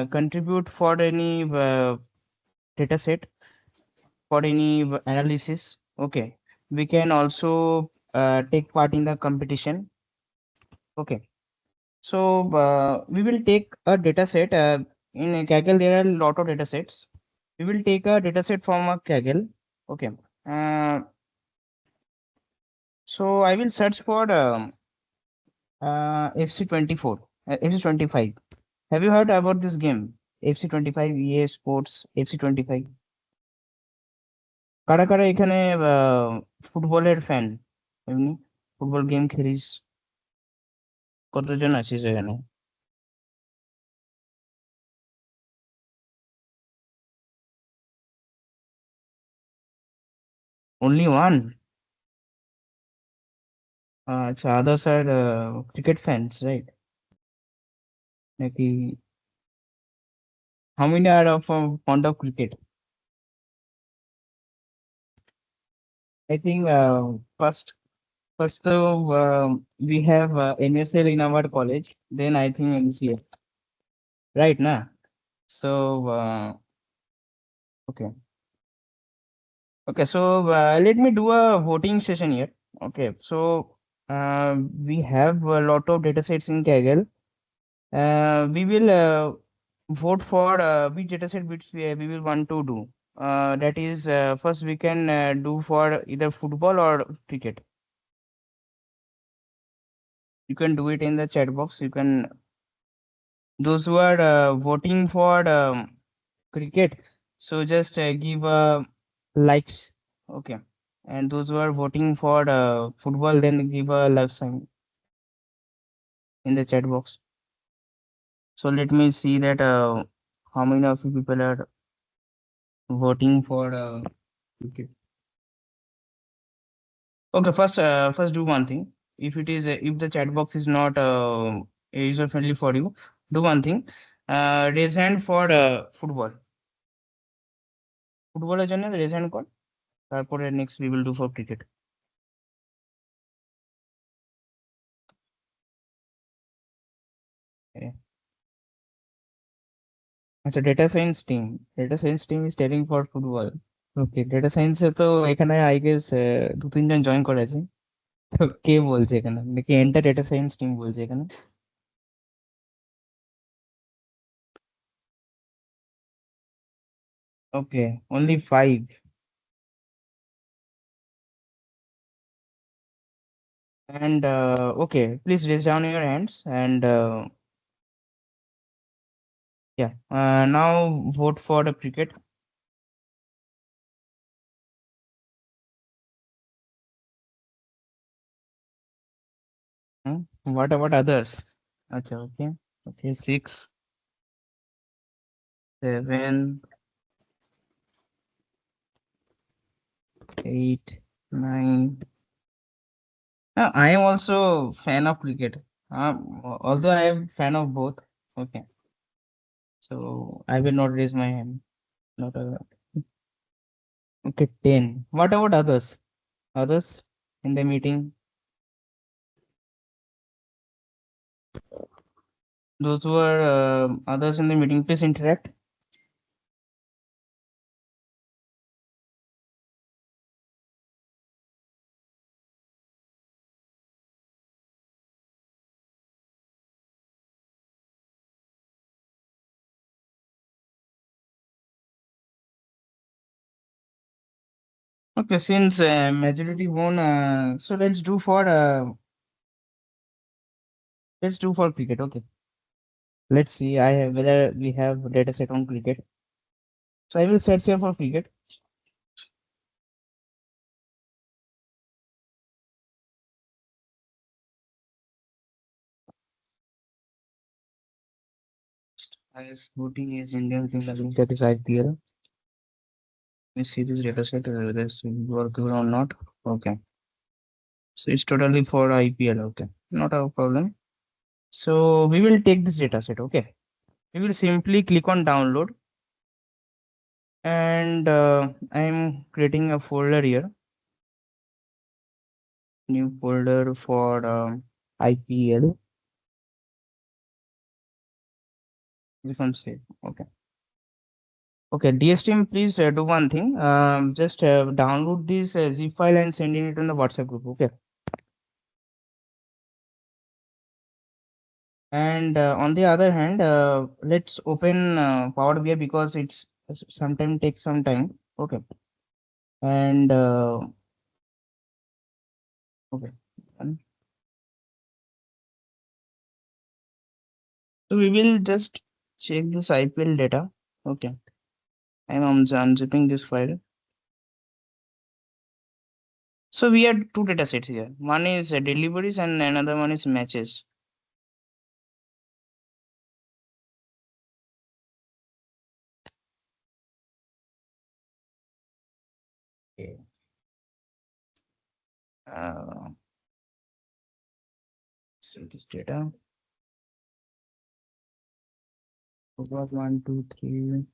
contribute for any data set, for any analysis. Okay, we can also take part in the competition. Okay, so we will take a data set. In a Kaggle, there are a lot of data sets. We will take a data set from a Kaggle. Okay. Uh, so I will search for FC24, FC25. Have you heard about this game? FC25, EA Sports, FC25. কারা কারা এখানে ফুটবলের fan? এমনি football game খেলিস? কতজন আছিস এখানে? Only one? আচ্ছা, others are cricket fans, right? নাকি how many are fond of cricket? I think first we have NSL in our college, then I think NCA, right? Na? So okay, okay. So let me do a voting session here. Okay, so we have a lot of data sets in Kaggle. We will vote for which data set which we will want to do. That is, first we can do for either football or cricket. You can do it in the chat box. You can, those who are voting for cricket, so just give likes. Okay. And those who are voting for football, then give a love sign in the chat box. So let me see that how many of you people are voting for cricket. Okay, first do one thing. If it is if the chat box is not user friendly for you, do one thing. Raise hand for football. ফুটবলের জন্য raise hand কর, তারপরে next we will do for cricket. আচ্ছা, data science team is telling for football. Okay, data সায়েন্সে তো এখানে I guess দু তিনজন জয়েন করেছে। তো কে বলছে এখানে, নাকি এন্টার ডেটা সায়েন্স টিম বলছে এখানে? ওকে, only 5। And okay, please raise down your hands and yeah. Now vote for the cricket. What about others? Acha, okay. Okay, 6, 7, 8, 9. I am also fan of cricket. Although I am fan of both. Okay, so I will not raise my hand. Not okay. 10. What about others? Others in the meeting? Those who are others in the meeting, please interact. Okay, since majority won, so let's do for cricket. Okay, let's see. I have whether we have data set on cricket. So I will search here for cricket. Highest voting is Indian Premier League, that is IPL. Let me see this data set whether it's workable or not. Okay, so it's totally for IPL. Okay, not a problem. So we will take this data set. Okay, we will simply click on download, and I'm creating a folder here. New folder for IPL. Become save. Okay. Okay, DSTM, please do one thing. Just download this zip file and send it on the WhatsApp group. Okay. And on the other hand, let's open Power BI because it's sometimes takes some time. Okay. And okay. And so we will just check this IPL data. Okay. I'm unzipping this file. So we have two data sets here. One is deliveries and another one is matches. Okay. Uh, so this data. About 1, 2, 3.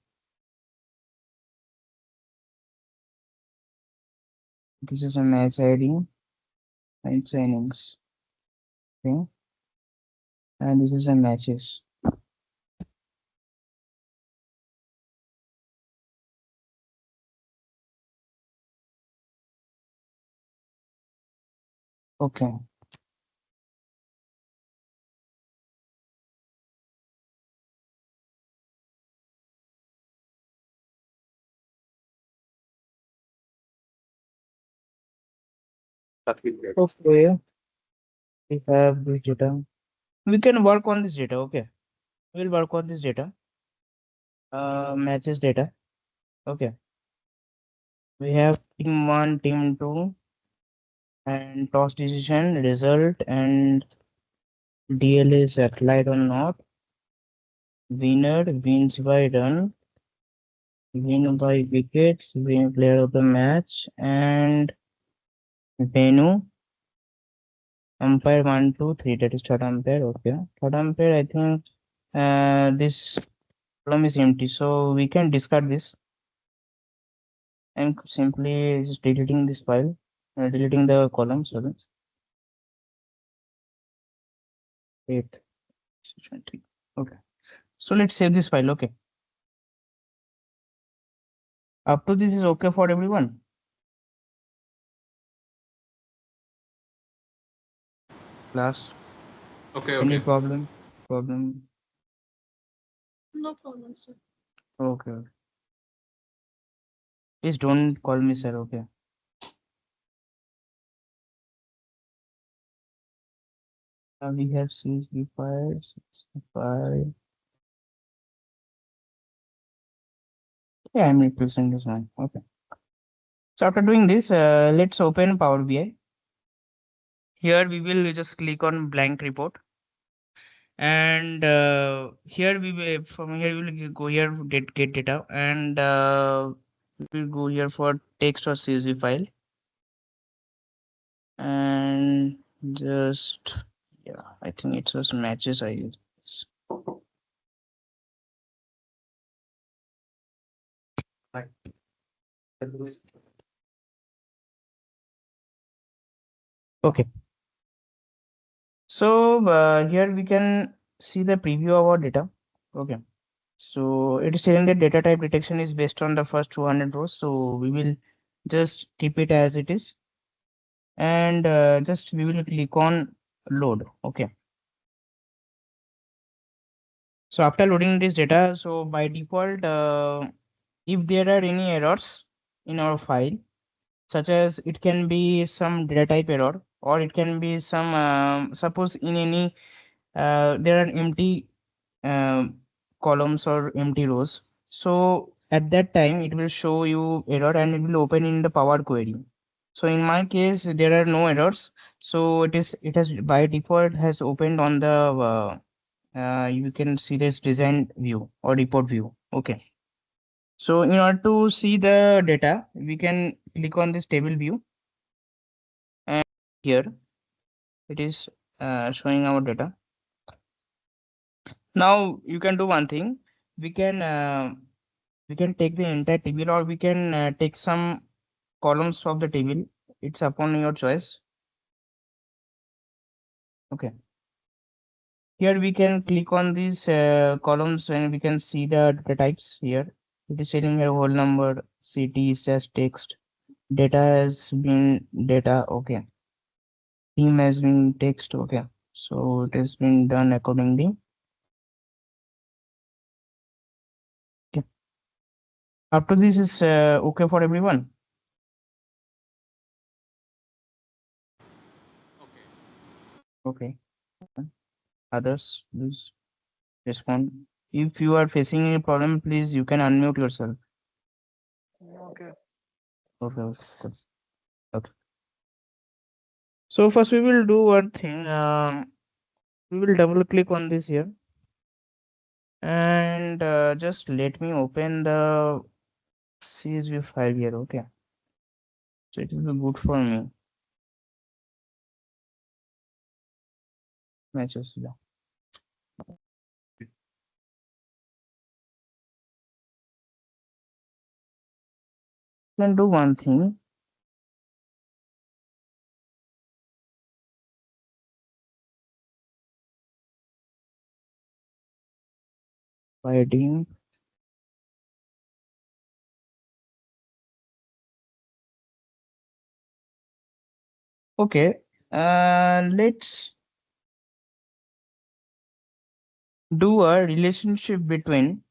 This is a match ID and signings. Okay. And this is a matches. Okay. Okay. We have this data. We can work on this data. Okay. We'll work on this data. Matches data. Okay. We have team 1, team 2, and toss decision, result, and DL is applied or not. Winner wins by run, win by wickets, win player of the match, and venue. Umpire 1, 2, 3. That is third umpire. Okay. Third umpire, I think this column is empty. So we can discard this. I'm simply just deleting this file, deleting the column. Sorry. 8. 20. Okay. So let's save this file. Okay. Up to this is okay for everyone. Class. Okay, Any okay. problem? Problem? No problem, sir. Okay. Please don't call me sir. Okay. We have CSV file, 65. Yeah, I'm replacing this one. Okay. So after doing this, let's open Power BI. Here we will just click on blank report. And here we will, from here we will go here get data, and we will go here for text or CSV file, and just yeah, I think it was matches I use. Right. Okay. So here we can see the preview of our data. Okay. So it is saying that data type detection is based on the first 200 rows. So we will just keep it as it is, and just we will click on load. Okay. So after loading this data, so by default, if there are any errors in our file, such as it can be some data type error, or it can be some suppose in any there are empty um, columns or empty rows. So at that time, it will show you error and it will open in the Power Query. So in my case, there are no errors. So it has by default has opened on the you can see this design view or report view. Okay. So in order to see the data, we can click on this table view, and here it is showing our data. Now you can do one thing. We can take the entire table, or we can take some columns of the table. It's upon your choice. Okay. Here we can click on these columns and we can see the data types here. It is telling here whole number, city is just text, data has been data, okay. Theme has been text, okay. So it has been done accordingly. Okay. Up to this is okay for everyone. Okay. Others, please respond. If you are facing any problem, please you can unmute yourself. Okay. Okay. Okay. So first we will do one thing. We will double click on this here, and just let me open the CSV file here. Okay. So it will be good for me. Matches. Yeah. Can do one thing. By adding okay. Let's do a relationship between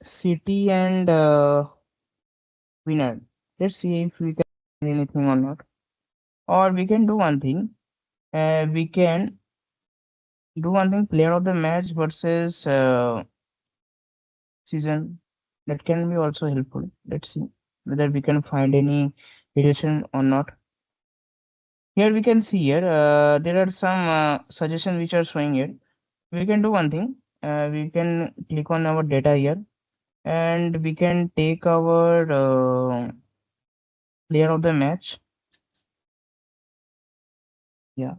city and winner. Let's see if we can do anything or not. Or we can do one thing. We can do one thing. Player of the match versus season. That can be also helpful. Let's see whether we can find any relation or not. Here we can see here there are some suggestions which are showing here. We can do one thing. We can click on our data here and we can take our player of the match. Yeah,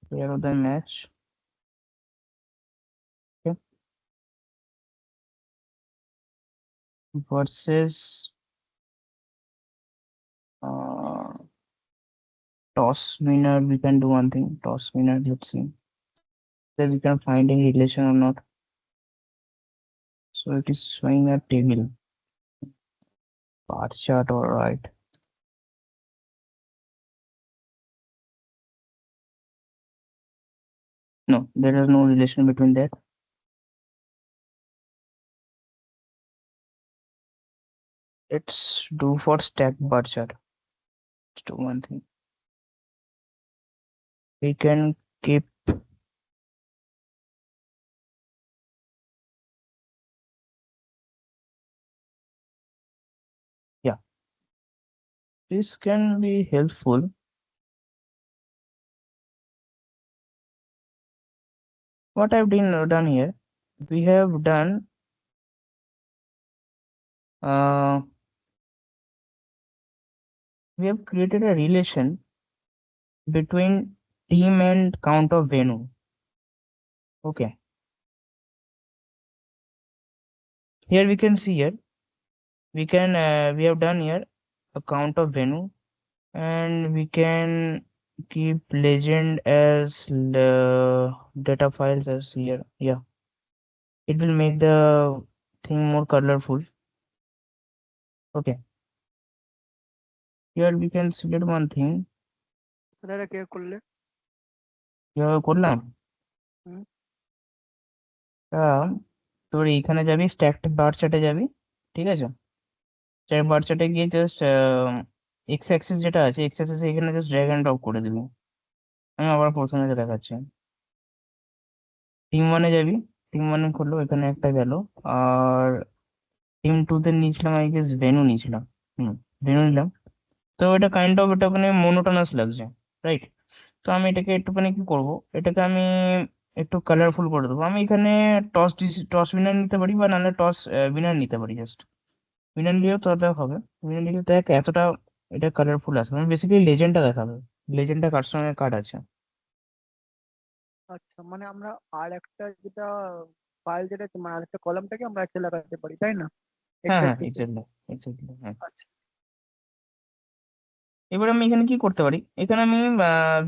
player of the match. Okay. Versus uh, toss winner. We can do one thing. Toss winner. Let's see whether we can find any relation or not. So it is showing a table bar chart. All right. No, there is no relation between that. Let's do for stack bar chart. Let's do one thing. We can keep yeah. This can be helpful. What I've done here, we have done uh, we have created a relation between team and count of venue. Okay. Here we can see here we have done here a count of venue and we can keep legend as the data files as here. Yeah, it will make the thing more colorful. Okay. Here we can select one thing. দাদা কে করলে কিভাবে করলাম হুম তা তোর এইখানে যাবি stack বার চার্টে যাবি, ঠিক আছে? স্ট্যাক বার চার্টে গিয়ে জাস্ট এক্স অ্যাক্সিস যেটা আছে এক্স অ্যাক্সিস এখানে জাস্ট ড্র্যাগ অ্যান্ড ড্রপ করে দিবি। আমি আবার প্রথমে দেখাচ্ছি। টিম ওয়ানে যাবি, টিম ওয়ানে করলো এখানে একটা গেল, আর টিম টু তে নিয়েছিলাম আই গেস ভেনু নিয়েছিলাম। ভেনু নিলাম। তো এটা কাইন্ড অফ এটা মানে মোনোটোনাস লাগছে, রাইট? তো আমি এটাকে একটুখানি কি করব, এটাকে আমি একটু কালারফুল করে দেবো। আমি এখানে টস উইনার নিতে পারি বা নাহলে টস উইনার নিতে পারি। জাস্ট উইনার নিলেও তো দেখ হবে, উইনার নিলে দেখ এতটা এটা কালারফুল আসবে। আমি বেসিক্যালি লেজেন্ডটা দেখাবে, লেজেন্ডটা কার সঙ্গে কার্ড আছে। আচ্ছা মানে আমরা আর একটা যেটা ফাইল যেটা মানে আরেকটা কলামটাকে আমরা একটা লাগাতে পারি তাই না হ্যাঁ এক্স হ্যাঁ, অ্যাক্সিসে এক্স্যাক্টলি এক্স্যাক্টলি, হ্যাঁ। আচ্ছা এবার আমি এখানে কি করতে পারি, এখানে আমি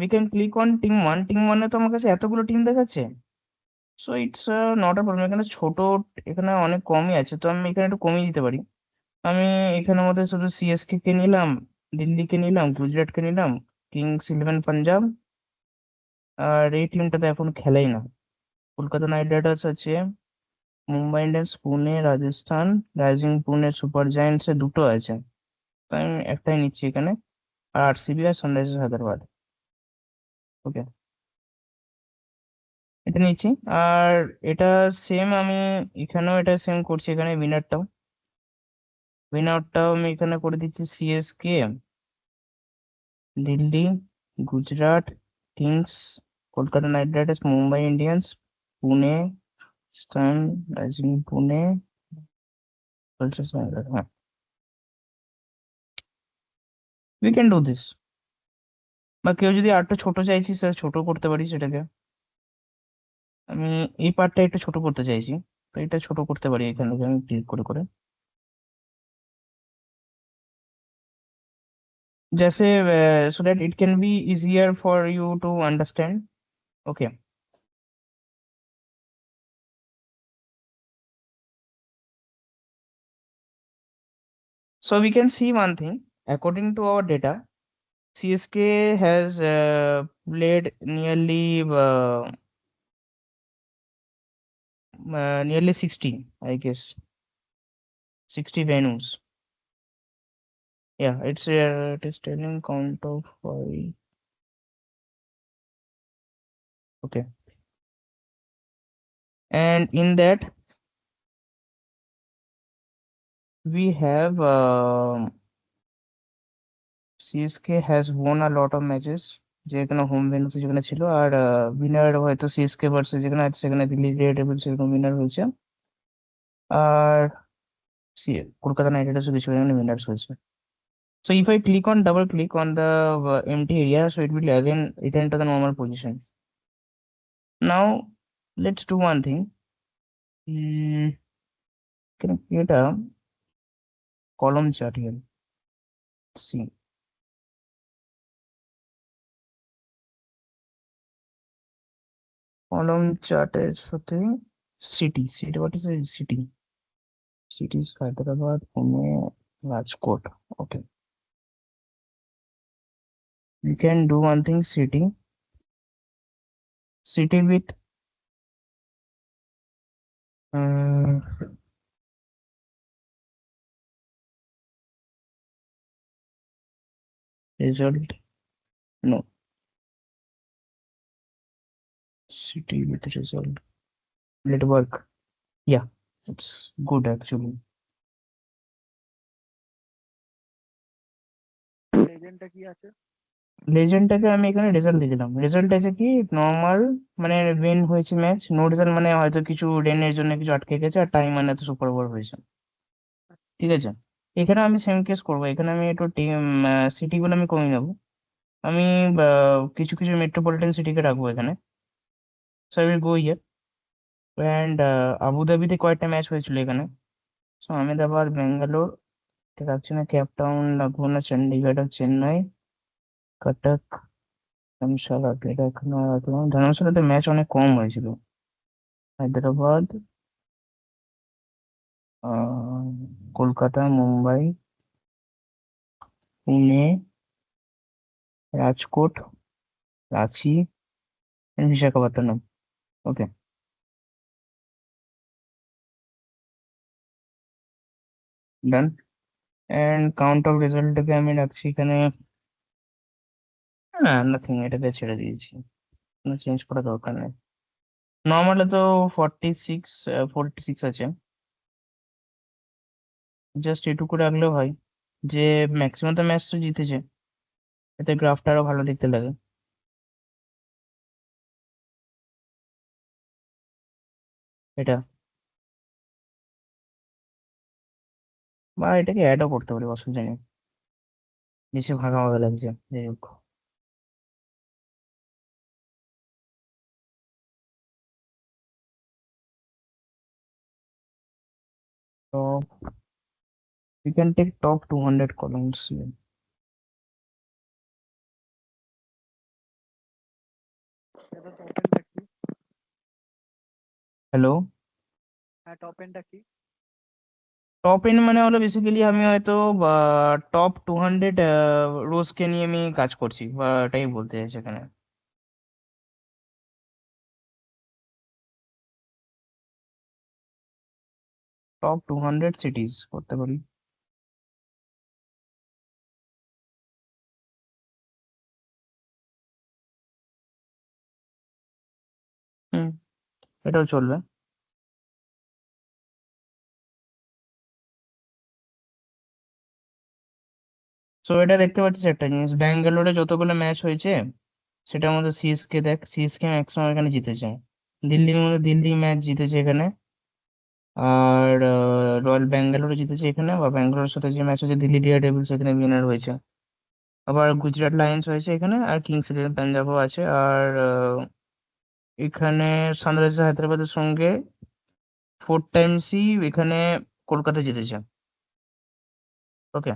we can click on team 1। Team 1-এ তো আমার কাছে এতগুলো টিম দেখাচ্ছে, so it's not a problem. এখানে ছোট, এখানে অনেক কমই আছে, তো আমি এখানে একটু কমিয়ে দিতে পারি। আমি এখানের মধ্যে শুধু সিএসকে কে নিলাম, দিল্লিকে নিলাম, গুজরাটকে নিলাম, কিংস 11 পাঞ্জাব, আর এই টিমটাতে এখন খেলেই না। কলকাতা নাইট রাইডার্স আছে, Mumbai Indians, Pune, Rajasthan rising, Pune super giants এর দুটো আছে, তো আমি একটাই নিচ্ছি এখানে। আর আরসিবি আর সানরাইজার্স হায়দ্রাবাদ। ওকে, এটা নিচ্ছি। আর এটা সেম আমি এখানেও এটা সেম করছি, এখানে উইনারটাও আমি এখানে করে দিচ্ছি CSK, Delhi, Gujarat kings, Kolkata knight riders, Mumbai Indians, Pune, স্টান রাইজিং, পুনে, হ্যাঁ, উই ক্যান ডু দিস। বা কেউ যদি আরেকটু ছোট চাইছি, স্যার ছোট করতে পারি সেটাকে। আমি এই পার্টটা একটু ছোট করতে চাইছি, তো এটা ছোট করতে পারি এখান থেকে আমি ক্লিক করে করে। जैसे so that it can be easier for you to understand. Okay, so we can see one thing. According to our data, CSK has played nearly 60, I guess, 60 venues. Yeah, it is telling count of 5. Okay, and in that we have CSK has won a lot of matches, যেখানে home ভেন্যুতে যেখানে ছিল। আর winner হয়তো CSK versus যেখানে আছে সেখানে Delhi daredevils এরকম winner হয়েছে। আর সি কলকাতা নাইট রাইডার্স কিছু পরিমাণে উইনার্স হয়েছে। So if I double click on the empty area, so it will again return to the normal position. Now let's do one thing. Can create a column chart here. See, column chart এর সাথে city, what is a city? City is Hyderabad, Pune, Rajkot. Okay, we can do one thing. City with uh, result. No, city with result. Will it work? Yeah, it's good actually. লেজেন্ডটা কি আছে? লেজেন্ডটাকে আমি এখানে result দিয়ে দিলাম। Result আছে কি normal, মানে win হয়েছে ম্যাচ। নো রেজাল্ট মানে হয়তো কিছু রেনের জন্য কিছু আটকে গেছে, আর টাইম মানে তো সুপার ওভার হয়েছে। ঠিক আছে, এখানে আমি সেম কেস করবো। এখানে আমি একটু টিম সিটি গুলো আমি কমিয়ে নেবো। আমি কিছু কিছু মেট্রোপলিটন সিটিকে রাখবো এখানে। So I will go here and আবুধাবিতে কয়েকটা ম্যাচ হয়েছিল এখানে। সো আহমেদাবাদ, ব্যাঙ্গালোর এটা রাখছি না, কেপ টাউন রাখবো না, চণ্ডীগড় আর চেন্নাই, কটক, ধর্মশালা এটা এখনো রাখলাম। ধর্মশালাতে ম্যাচ অনেক কম হয়েছিল। হায়দ্রাবাদ, আহ, Kolkata, Mumbai, Pune, Rajkot, Ranchi, and Visakhapatnam. Okay, done. And count of রেজাল্টটাকে আমি রাখছি এখানে, না নাথিং, এটাকে ছেড়ে দিয়েছি, কোনো চেঞ্জ করার দরকার নেই। নর্মালি তো 46 আছে, জাস্ট এটুকু রাখলেও হয় যে ম্যাক্সিমাম তো ম্যাচ তো জিতেছে, এতে গ্রাফটা আরো ভালো দেখতে লাগে। এটা বা এটাকে অ্যাডও করতে পারি, অসুবিধা নেই, বেশি ভাগা ভাগা লাগছে, যাই হোক। So we can take top 200 columns. Hello. হ্যাঁ, টপ এন্ডটা কি? টপ এন্ড মানে হলো বেসিক্যালি আমি হয়তো টপ 200 রোজকে নিয়ে আমি কাজ করছি, বা এটাই বলতে চাইছি এখানে। টপ 200 সিটিজ করতে পারি। হুম, এটাও চলবে। সো এটা দেখতে পাচ্ছিস একটা জিনিস, ব্যাঙ্গালোরে যতগুলো ম্যাচ হয়েছে সেটার মধ্যে সিএসকে, দেখ সিএসকে ম্যাক্সিমাম এখানে জিতেছে। দিল্লির মধ্যে দিল্লি ম্যাচ জিতেছে এখানে, আর রয়্যাল ব্যাঙ্গালোরে জিতেছে এখানে, বা ব্যাঙ্গালোরের সাথে যে ম্যাচ হয়েছে দিল্লি ডিয়ার ডেভিলস এখানে উইনার হয়েছে। আবার গুজরাট লায়ন্স হয়েছে এখানে, আর কিংস ইলেভেন পাঞ্জাবও আছে, আর এখানে সানরাইজার্স হায়দ্রাবাদের সঙ্গে 4 টাইমসই এখানে কলকাতা জিতেছে। ওকে,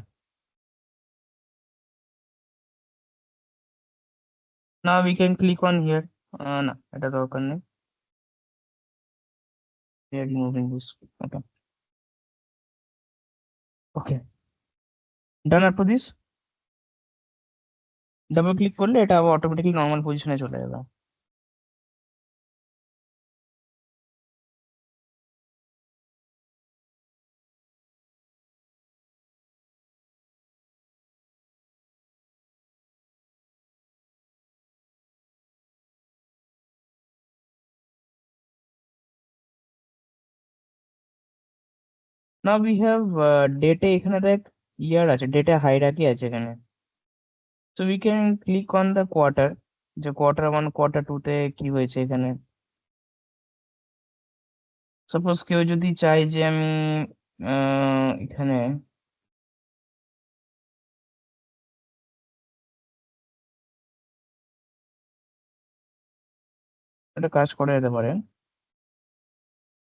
না we can click on here. না, এটা দরকার নেই। We are removing this. Okay. Okay. Done up to this. Double click করলে এটা আবার অটোমেটিকলি নর্মাল পজিশনে চলে যাবে। নাও উই হ্যাভ ডেটে, এখানে দেখ ইয়ার আছে, ডেটে হাইরার্কি আছে এখানে। So we can click on the quarter, যে কোয়ার্টার 1 কোয়ার্টার 2 তে কি হয়েছে এখানে। সাপোজ কেউ যদি চায় যে আমি এখানে একটা কাজ করা যেতে পারে,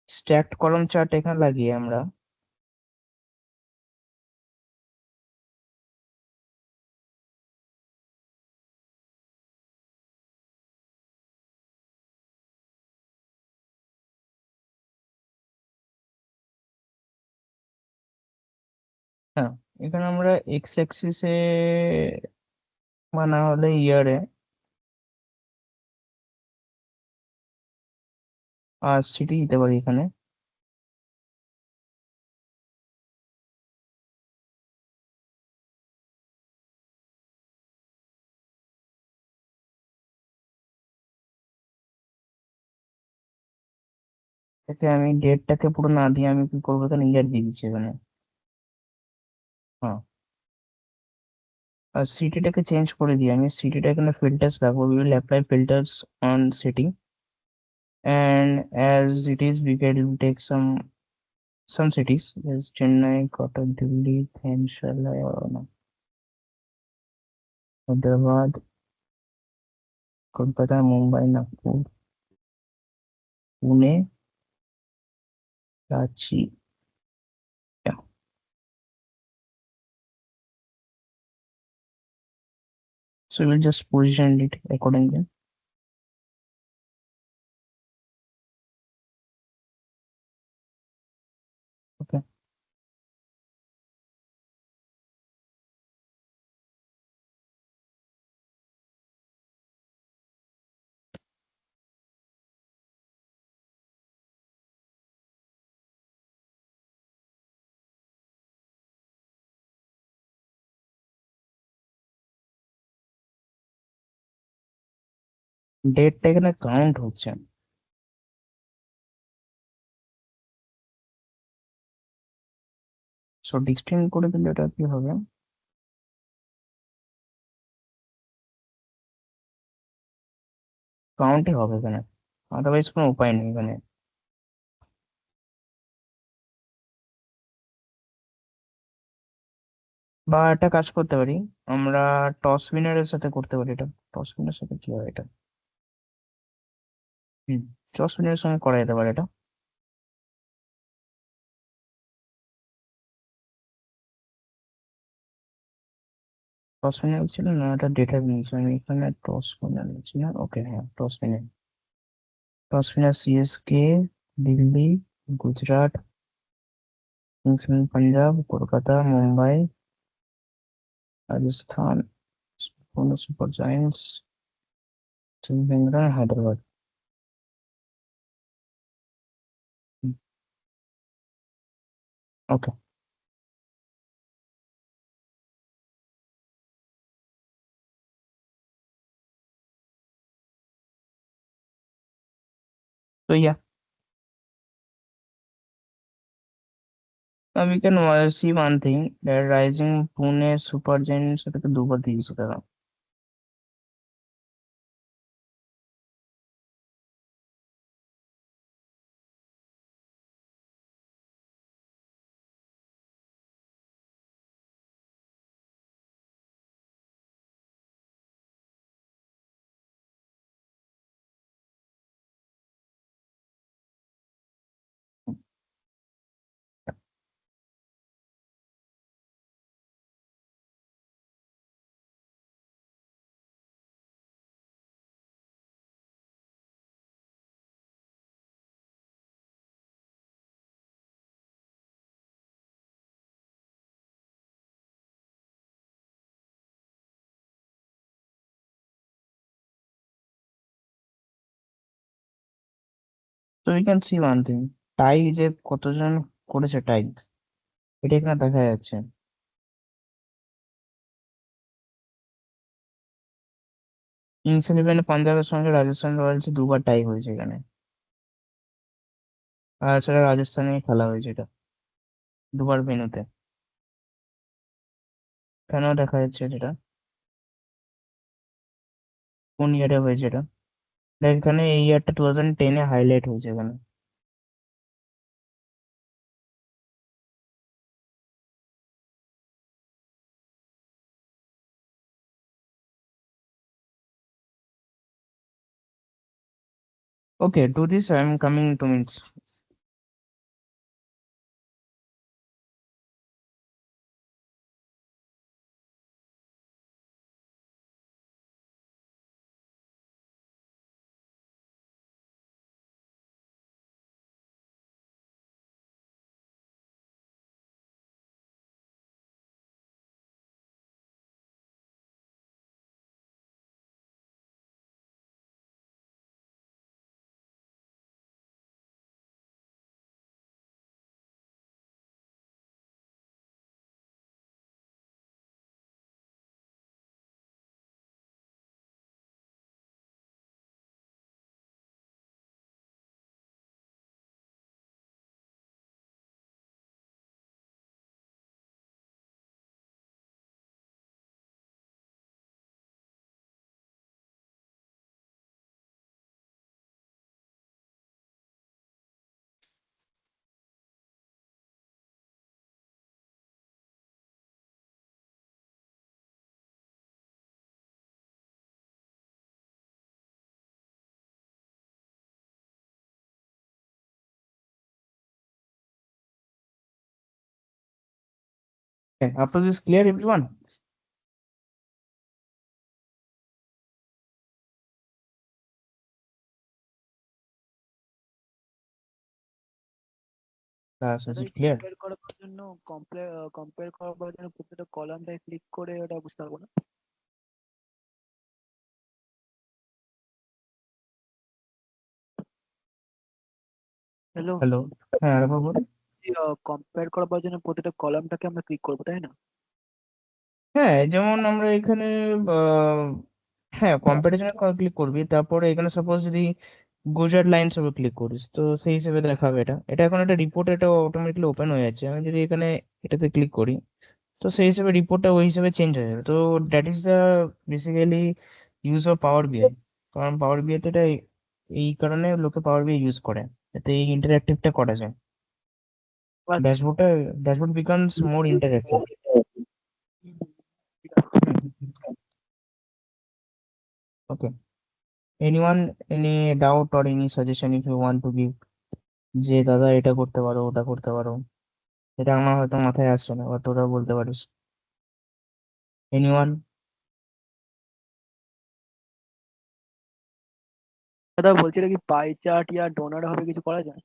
স্ট্যাকড কলাম চার্ট এখানে লাগিয়ে আমরা হ্যাঁ, এখানে আমরা এক্স অ্যাক্সিসে বা না হলে ইয়ারে আর সিটি দিতে পারি এখানে। এতে আমি ডেটটাকে পুরো না দিয়ে আমি কি করবো, এখানে ইয়ার দিয়ে দিচ্ছি এখানে। হ্যাঁ, আর সিটিটাকে চেঞ্জ করে দিই আমি, সিটিটা এখানে ফিল্টার্স রাখবো, we will apply filters on city, and as it is we can take some cities as Chennai, Kotak, Delhi, Dharamshala, no, Hyderabad, Kolkata, Mumbai, Nagpur, Pune, Ranchi. Yeah, so we'll just position it accordingly. Okay. ডেটটা এখানে count হচ্ছে, so distinct করে দিলে এটা কি হবে, কাউন্টই হবে এখানে, আদারওয়াইজ কোনো উপায় নেই এখানে। বা একটা কাজ করতে পারি, আমরা টস উইনারের সাথে করতে পারি এটা। টস উইনারের সাথে কি হয় এটা? হুম, টস উইনারের সঙ্গে করা যেতে পারে এটা। টস উইনার ছিল না, এটা ডেটা নিয়েছি আমি এখানে, টস উইনার নিয়েছি না, ওকে হ্যাঁ toss winner, toss winner CSK Delhi, Gujarat, kings eleven Punjab, Kolkata, Mumbai, Rajasthan, Pune super giants, Bangalore, Hyderabad. Okay, so yeah, we can see one thing that rising Pune super giants এটাকে দুবার দিয়েছে তারা। So we can see one thing, টাই যে কতজন করেছে টাই, এটা এখানে দেখা যাচ্ছে। কিংস ইলেভেন পাঞ্জাবের সঙ্গে রাজস্থান রয়্যালস দুবার টাই হয়েছে এখানে। আর এছাড়া রাজস্থানে খেলা হয়েছে এটা দুবার ভেন্যুতে। কেন দেখা যাচ্ছে যেটা, কোন ইয়ারে হয়েছে এটা? দেখ এখানে এই ইয়ারটা 2010-এ হাইলাইট হয়েছে এখানে। Okay, to this I'm coming to minutes. Okay, after this clear everyone? Is দাদা it এই clear? কম্পেয়ার করার জন্য প্রত্যেকটা কলামটায় ক্লিক করে ওটা বুঝতে পারবো না। হ্যালো, হ্যালো, হ্যাঁ আরেকবার বল। কম্পেয়ার করার জন্য প্রতিটা কলামটাকে আমরা ক্লিক করবো তাই না? হ্যাঁ যেমন আমরা এখানে আহ, হ্যাঁ কম্পিটিশনে ক্লিক করবি, তারপরে এখানে সাপোজ যদি গুজরাট লাইন্স উপর ক্লিক করিস তো সেই হিসেবে দেখাবে। এটা এটা এখন একটা রিপোর্ট, এটা অটোমেটিকলি ওপেন হয়ে যাচ্ছে। আমি যদি এখানে এটাতে ক্লিক করি তো সেই হিসেবে রিপোর্টটা ওই হিসেবে চেঞ্জ হয়ে যাবে। তো that is the basically use of power বিআই। কারণ পাওয়ার বিআই তো এটা এই কারণে লোকে পাওয়ার বিআই ইউজ করে, যাতে এই ইন্টারঅ্যাক্টিভটা করা যায়। আচ্ছা। ড্যাশবোর্ডটা ড্যাশবোর্ড বিকামস মোর ইন্টারঅ্যাক্টিভ। হুম, ঠিক আছে। Okay, anyone, any doubt or any suggestion if you want to give, যে দাদা এটা করতে পারো ওটা করতে পারো, এটা আমার হয়তো মাথায় আসছে না, বা তোরা বলতে পারিস। এনিওয়ান? দাদা বলছি এটা কি পাই চার্ট ইয়া ডোনার হবে কিছু করা যায়?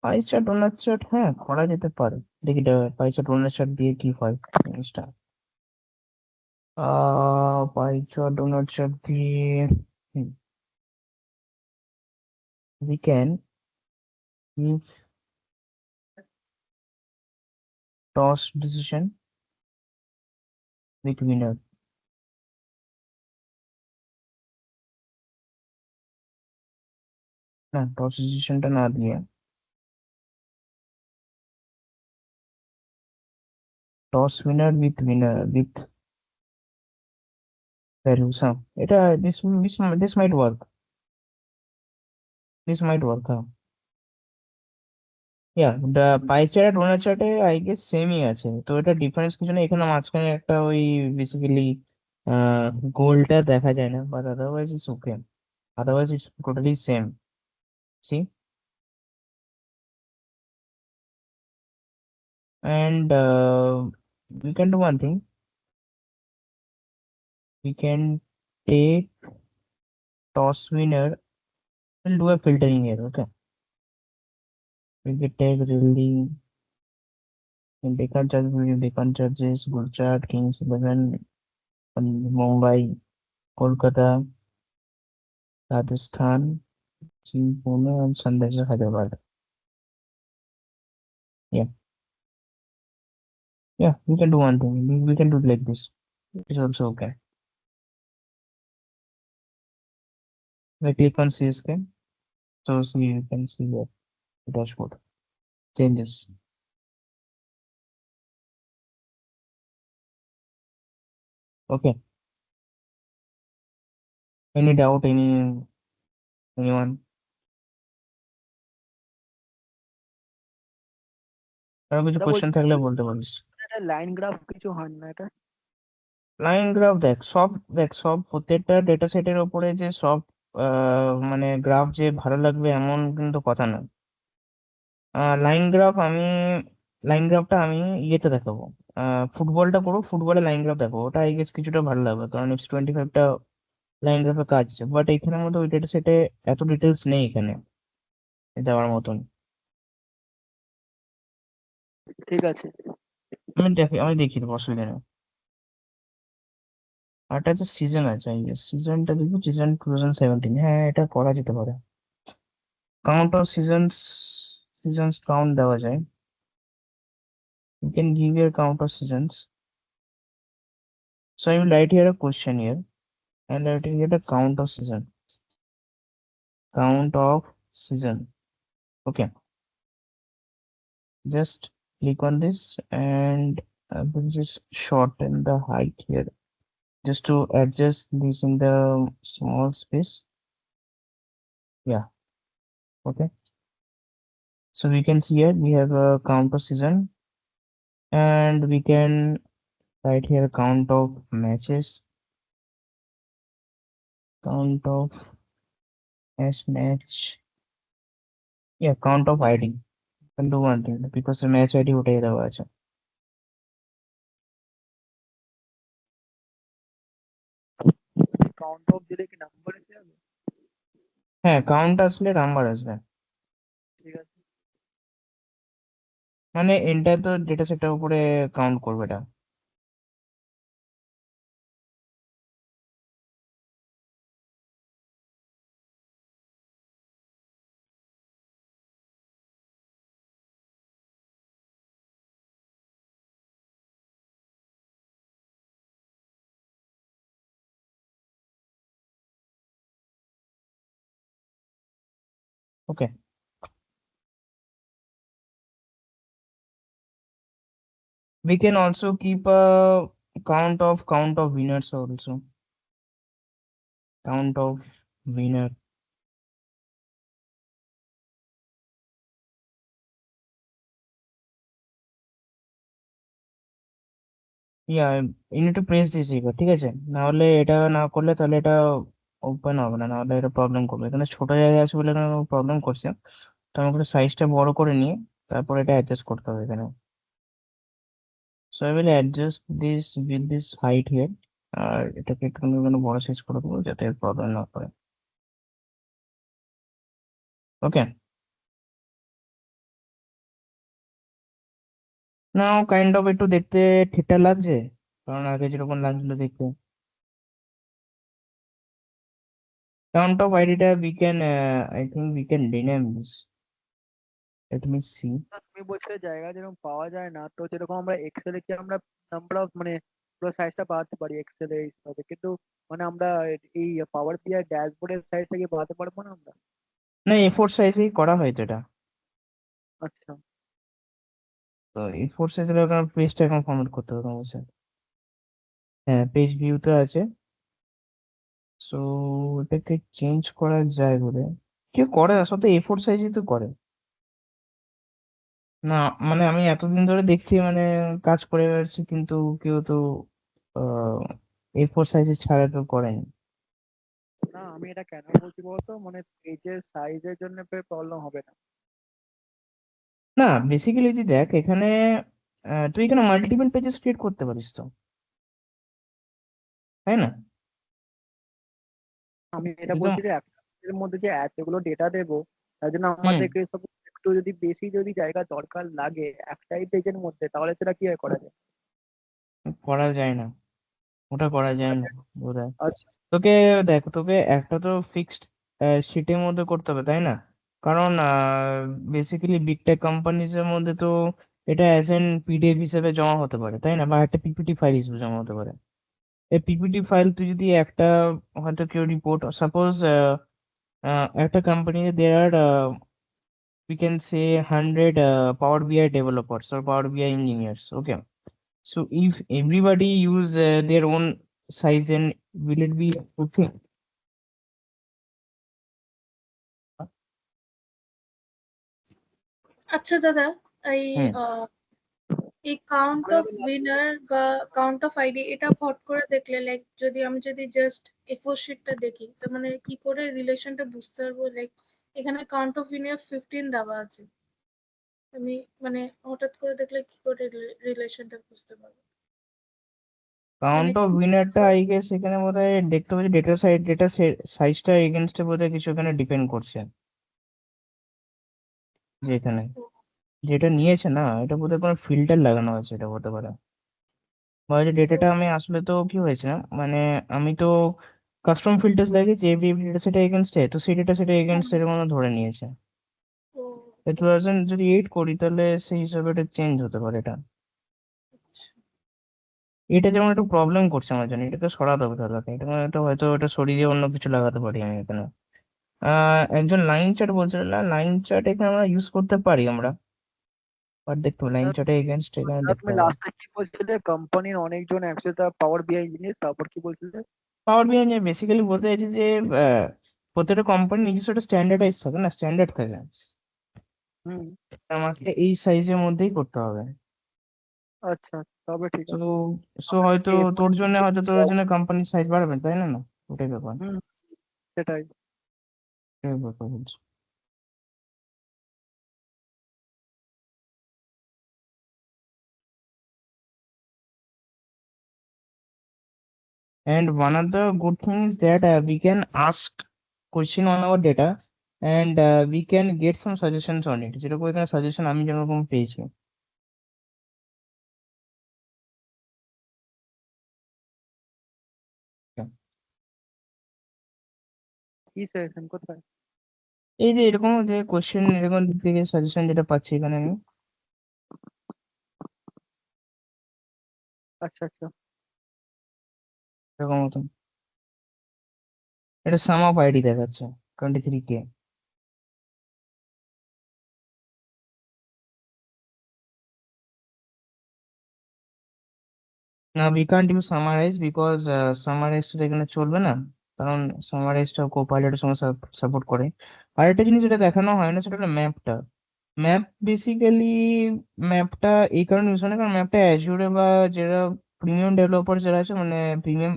পাই চার্ট ডোনাট চার্ট, হ্যাঁ করা যেতে পারে। দেখি পাই চার্ট ডোনাট চার্ট দিয়ে কি হয় জিনিসটা। পাই চার্ট ডোনাট চার্ট দিয়ে we can give toss decision with winner. না, টস ডিসিশনটা না দিয়ে টস উইনার উইথ ভ্যালুস, হ্যাঁ এটা this mite work, this mite work, হ্যাঁ। ইয়া, পাই চার্ট ডোনাট চার্টে আই গেস সেমই আছে, তো এটা ডিফারেন্স কিছু নেই এখানে। মাঝখানে একটা ওই বেসিক্যালি গোলটা দেখা যায় না, but otherwise it's okay, otherwise it's totally same. See, and we can do one thing, we can take toss winner, we'll do a filtering here, okay. We can take really Deccan Charges, Gujarat, Kings 11, Mumbai, Kolkata, Rajasthan, Pune, and Sunrisers Hyderabad. Yeah, yeah, we can do one thing. We can do it like this. It's also okay. I click on CSK, so see you can see the dashboard changes. Okay. Any doubt? Anyone? আরো কিছু এটা question বলছি থাকলে বলতে পারিস। এটা line graph কিছু হয় না এটা? লাইন গ্রাফ দেখ সব প্রত্যেকটা ডেটা সেটের উপরে যে সব মানে গ্রাফ যে ভালো লাগবে এমন কিন্তু কথা না। লাইন গ্রাফ আমি লাইন গ্রাফটা আমি ইয়েতে দেখাবো। ফুটবলটা করো, ফুটবলে লাইন গ্রাফ দেখো, ওটা আই গেস কিছুটা ভালো লাগবে, কারণ X25টা লাইন গ্রাফের কাজ আছে, বাট এখানের মধ্যে ওই ডেটা সেটে এত ডিটেলস নেই এখানে দেওয়ার মতন। ঠিক আছে। আমি দেখি দেবো, অসুবিধা নেই। আর একটা যে সিজন আছে, আই গেস সিজনটা দেখবো, সিজন 2017, হ্যাঁ এটা করা যেতে পারে। কাউন্ট অফ সিজনস কাউন্ট দেওয়া যায়, you can give your count of seasons. So I will write here a question here and writing here the count of season. Okay, just click on this and I will just shorten the height here just to adjust this in the small space. Yeah, okay. So we can see here we have a count of season, and we can write here count of matches, count of match. Yeah, count of ID. Can do one thing because the match ID ওটাই দেওয়া আছে। Count of দিলে কি number এসে যাবে? হ্যাঁ, count আসলে number আসবে, ঠিক আছে। মানে এন্টার তো ডেটা সেটের উপরে কাউন্ট করবে এটা। ওকে, we can also keep a count of winners also, count of winner. Yeah, you need to press this এবার, ঠিক আছে, না হলে এটা না করলে তাহলে এটা ওপেন হবে না, না হলে এটা প্রবলেম করবে। এখানে ছোট জায়গায় আছে বলে এখানে প্রবলেম করছে, তো আমাকে সাইজটা বড় করে নিয়ে তারপর এটা অ্যাডজাস্ট করতে হবে এখানে। So I will adjust this with this height here, আর এটাকে একটু বড় সাইজ করে দেবো যাতে প্রবলেম না করে। ওকে, নাও কাইন্ড অফ একটু দেখতে ঠিকঠাক লাগছে, কারণ আগে যেরকম লাগছিল দেখতে। কাউন্ট অফ আইডিটা we can, I think we can rename this, let me see. তুমি বলছিলে জায়গা যেরকম পাওয়া যায় না, তো যেরকম আমরা এক্সেলে কি আমরা নাম্বার অফ মানে পুরো সাইজটা বাড়াতে পারি এক্সেলে এইভাবে, কিন্তু মানে আমরা এই পাওয়ার বিআই ড্যাশবোর্ডের সাইজটা কি বাড়াতে পারবো না আমরা? না, A4 সাইজেই করা হয়েছে এটা। আচ্ছা। তো A4 সাইজের আপনার পেজটা এখন ফরম্যাট করতে হবে অবশ্যই। হ্যাঁ, পেজ ভিউতে আছে। সো এটাকে চেঞ্জ করা যায় বলে কেউ করে না, সব তো A4 সাইজই তো করে। না, মানে আমি এতদিন ধরে দেখছি, মানে কাজ করে বেড়াচ্ছি, কিন্তু কেউ তো A4 সাইজে ছাড়া তো করেনি। না, আমি এটা কেন বলছি বলতো, মানে পেজের সাইজের জন্য প্রবলেম হবে না। না, বেসিক্যালি যদি দেখ এখানে, তুই এখানে মাল্টিপল পেজেস ক্রিয়েট করতে পারিস তো, তাই না? আমি এটা তুই তো, বলছি যে একটা পেজের মধ্যে যে এতগুলো ডেটা দেবো, তার জন্য হুম, আমাদেরকে সব একটু যদি বেশি যদি জায়গা দরকার লাগে একটাই পেজের মধ্যে, তাহলে সেটা কিভাবে করা যায়? করা যায় না, ওটা করা যায় না বোধহয়। আচ্ছা। তোকে, দেখ তোকে একটা তো ফিক্সড শিটের মধ্যে করতে হবে, তাই না? কারণ বেসিক্যালি বিগ টেক কোম্পানিজ এর মধ্যে তো এটা অ্যাজ এন পিডিএফ হিসেবে জমা হতে পারে, তাই না? বা একটা পিপিটি ফাইল হিসেবে জমা হতে পারে। এই পিপিটি ফাইল তুই যদি একটা, হয়তো কেউ রিপোর্ট সাপোজ, একটা কোম্পানিতে দেয়ার we can say 100 Power BI developers or Power BI engineers. Okay. So if everybody use their own size, then will it be okay? আচ্ছা দাদা, এই হুম। আহ, এই কাউন্ট অফ উইনার বা কাউন্ট অফ আইডি এটা ভট করে দেখলে, লাইক আমি যদি জাস্ট A4 শিটটা দেখি, তার মানে কি করে রিলেশনটা বুঝতে পারবো? লাইক এখানে কাউন্ট অফ উইনার 15 দেওয়া আছে, আমি মানে হঠাৎ করে দেখলে কি করে রিলেশনটা বুঝতে পারবো? মানে কাউন্ট অফ উইনারটা আই গেস এখানে বোধহয় দেখতে হবে, ডেটা সাইজটা এগেনস্টে বোধহয় কিছু এখানে ডিপেন্ড করছে, যে এখানে যেটা নিয়েছে না, এটা বোধহয় কোনো ফিল্টার লাগানো আছে, এটা হতে পারে। বা যে ডেটাটা আমি আসলে তো কি হয়েছে না, মানে আমি তো কাস্টম ফিল্টার্স লাগিয়েছি এভরি ডেটা সেটা এগেনস্টে, তো সেই ডেটা সেটা এগেনস্ট এর মতো ধরে নিয়েছে। ও, 2008 করি, তাহলে সেই হিসাবে এটা চেঞ্জ হতে পারে এটা। আচ্ছা। এটা যেমন একটু প্রবলেম করছে আমার জন্য, এটাকে সরাতে হবে তাহলে। এটা মানে এটা হয়তো এটা সরিয়ে দিয়ে অন্য কিছু লাগাতে পারি আমি এখানে। একজন লাইন চার্ট বলছিল, লাইন চার্ট এখানে আমরা ইউজ করতে পারি আমরা, বাট দেখতে হবে লাইন চার্টে এগেনস্ট এখানে দেখতে তুমি হবে। লাস্টে কি বলছিলে, কোম্পানির অনেকজন একসাথে পাওয়ার বিআই ইঞ্জিনিয়ার, তারপর কি বলছিলে? পাওয়ার বিআই নিয়ে বেসিক্যালি বলতে চাইছি যে আহ, প্রত্যেকটা কোম্পানি নিজস্ব একটা স্ট্যান্ডার্ডাইজ থাকে না, স্ট্যান্ডার্ড থাকে। হুম। আমাকে এই সাইজের মধ্যেই করতে হবে। আচ্ছা, তবে ঠিক তো আছে। হয়তো আমাদেরকে A4 তোর জন্য কোম্পানির সাইজ বাড়াবেন, তাই না? না, ওটাই ব্যাপার। হুম, সেটাই। ওটাই ব্যাপার বলছি। And one of the good things that we can ask question on our data, and we can get some suggestions on it. যেরকম এখানে সাজেশন আমি যেরকম পেয়েছি। কি সাজেশন কোথায়? এই যে এরকম যে কোশ্চেন, এরকম দিক থেকে সাজেশন যেটা পাচ্ছি এখানে আমি, আচ্ছা আচ্ছা। এরকম মতন এটা সাম অফ আইডি দেখাচ্ছে 23K। না, we can't use summarize, because সামারাইজটা এখানে চলবে না, কারণ সামারাইজটা কোপাইলটের সঙ্গে সাপোর্ট করে। আরেকটা জিনিস যেটা দেখানো হয় না, সেটা হলো ম্যাপটা। ম্যাপ বেসিক্যালি, ম্যাপটা এই কারণে ইউজ হয় না, কারণ ম্যাপটা অ্যাজুরে বা যারা প্রিমিয়াম ডেভেলপার যারা আছে, মানে প্রিমিয়াম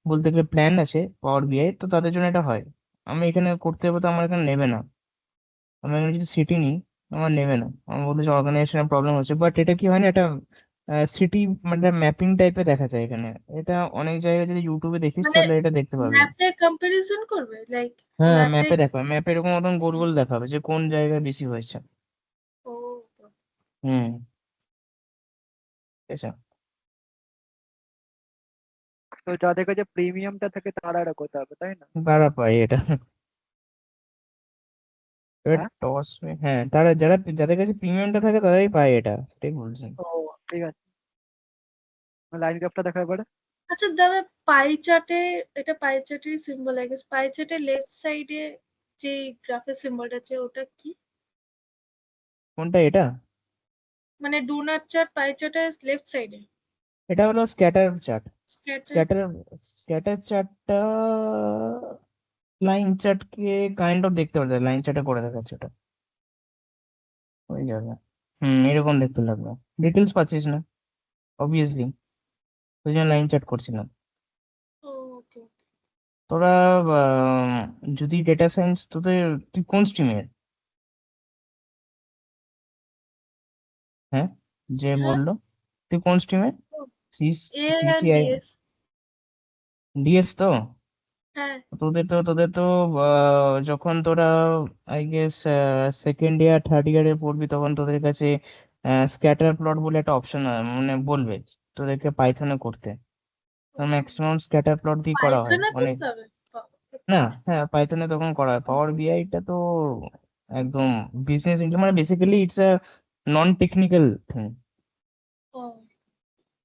বলতে গেলে প্ল্যান আছে পাওয়ার বিআই, তো তাদের জন্য এটা হয়। আমি এখানে করতে হবে তো আমার এখানে নেবে না। আমি এখানে যদি সিটি নিই, আমার নেবে না, আমার বলতে যে অর্গানাইজেশনের প্রবলেম হচ্ছে। বাট এটা কি হয় না, এটা সিটি মানে ম্যাপিং টাইপে দেখা যায় এখানে। এটা অনেক জায়গায় যদি ইউটিউবে দেখিস মানে তাহলে এটা দেখতে পাবি। ম্যাপে কম্পারিজন করবে, লাইক হ্যাঁ, ম্যাপে। ম্যাপে দেখো, ম্যাপে এরকম মতন গোল গোল দেখাবে যে কোন জায়গায় বেশি হয়েছে। ও, হুম। ঠিক আছে? তো যাদের কাছে প্রিমিয়ামটা থাকে তারা এটা করতে হবে, তাই না? তারা পায় এটা। এবার হ্যাঁ। টস, হ্যাঁ, তারা যাদের কাছে প্রিমিয়ামটা থাকে তারাই পায় এটা, সেটাই বলছি। ও ঠিক আছে, লাইন গ্রাফটা দেখা এবারে। আচ্ছা দাদা, পাই চার্টে, এটা পাই চার্টের সিম্বল আই গেস, পাই চার্টের লেফট সাইডে যে গ্রাফের সিম্বলটা আছে ওটা কি? কোনটা এটা? মানে ডু নট চার্ট পাই চার্টের লেফট সাইডে এটা হলো scatter chart. Scatter. Scatter scatter চার্টটা লাইন চার্টকে কাইন্ড অফ দেখতে পাওয়া যায়, লাইন চার্টে করে দেখাচ্ছে ওটা, ওই যাবে। এরকম দেখতে লাগবে। ডিটেলস পাচ্ছিস না অবভিয়াসলি, ওই জন্য লাইন চার্ট করছিলাম। ওকে। তোরা যদি ডেটা সায়েন্স, তুই কোন স্ট্রিমের? হ্যাঁ, যে হ্যাঁ, বললো, তুই কোন স্ট্রিমের? এ অ্যান্ড সিসিআই, ডিএস। ডিএস তো? হ্যাঁ। তোদের তো যখন তোরা I guess second year third ইয়ারে পড়বি, তখন তোদের কাছে স্ক্যাটার প্লট বলে একটা অপশন মানে বলবে তোদেরকে পাইথনে করতে। ম্যাক্সিমাম স্ক্যাটার প্লট দিয়ে করা হয় পাইথনে অনেক। করতে হবে? না, হ্যাঁ, পাইথনে তখন করা হয়। পাওয়ার বিআইটা তো একদম বিজনেস, মানে basically it's a non technical thing. ও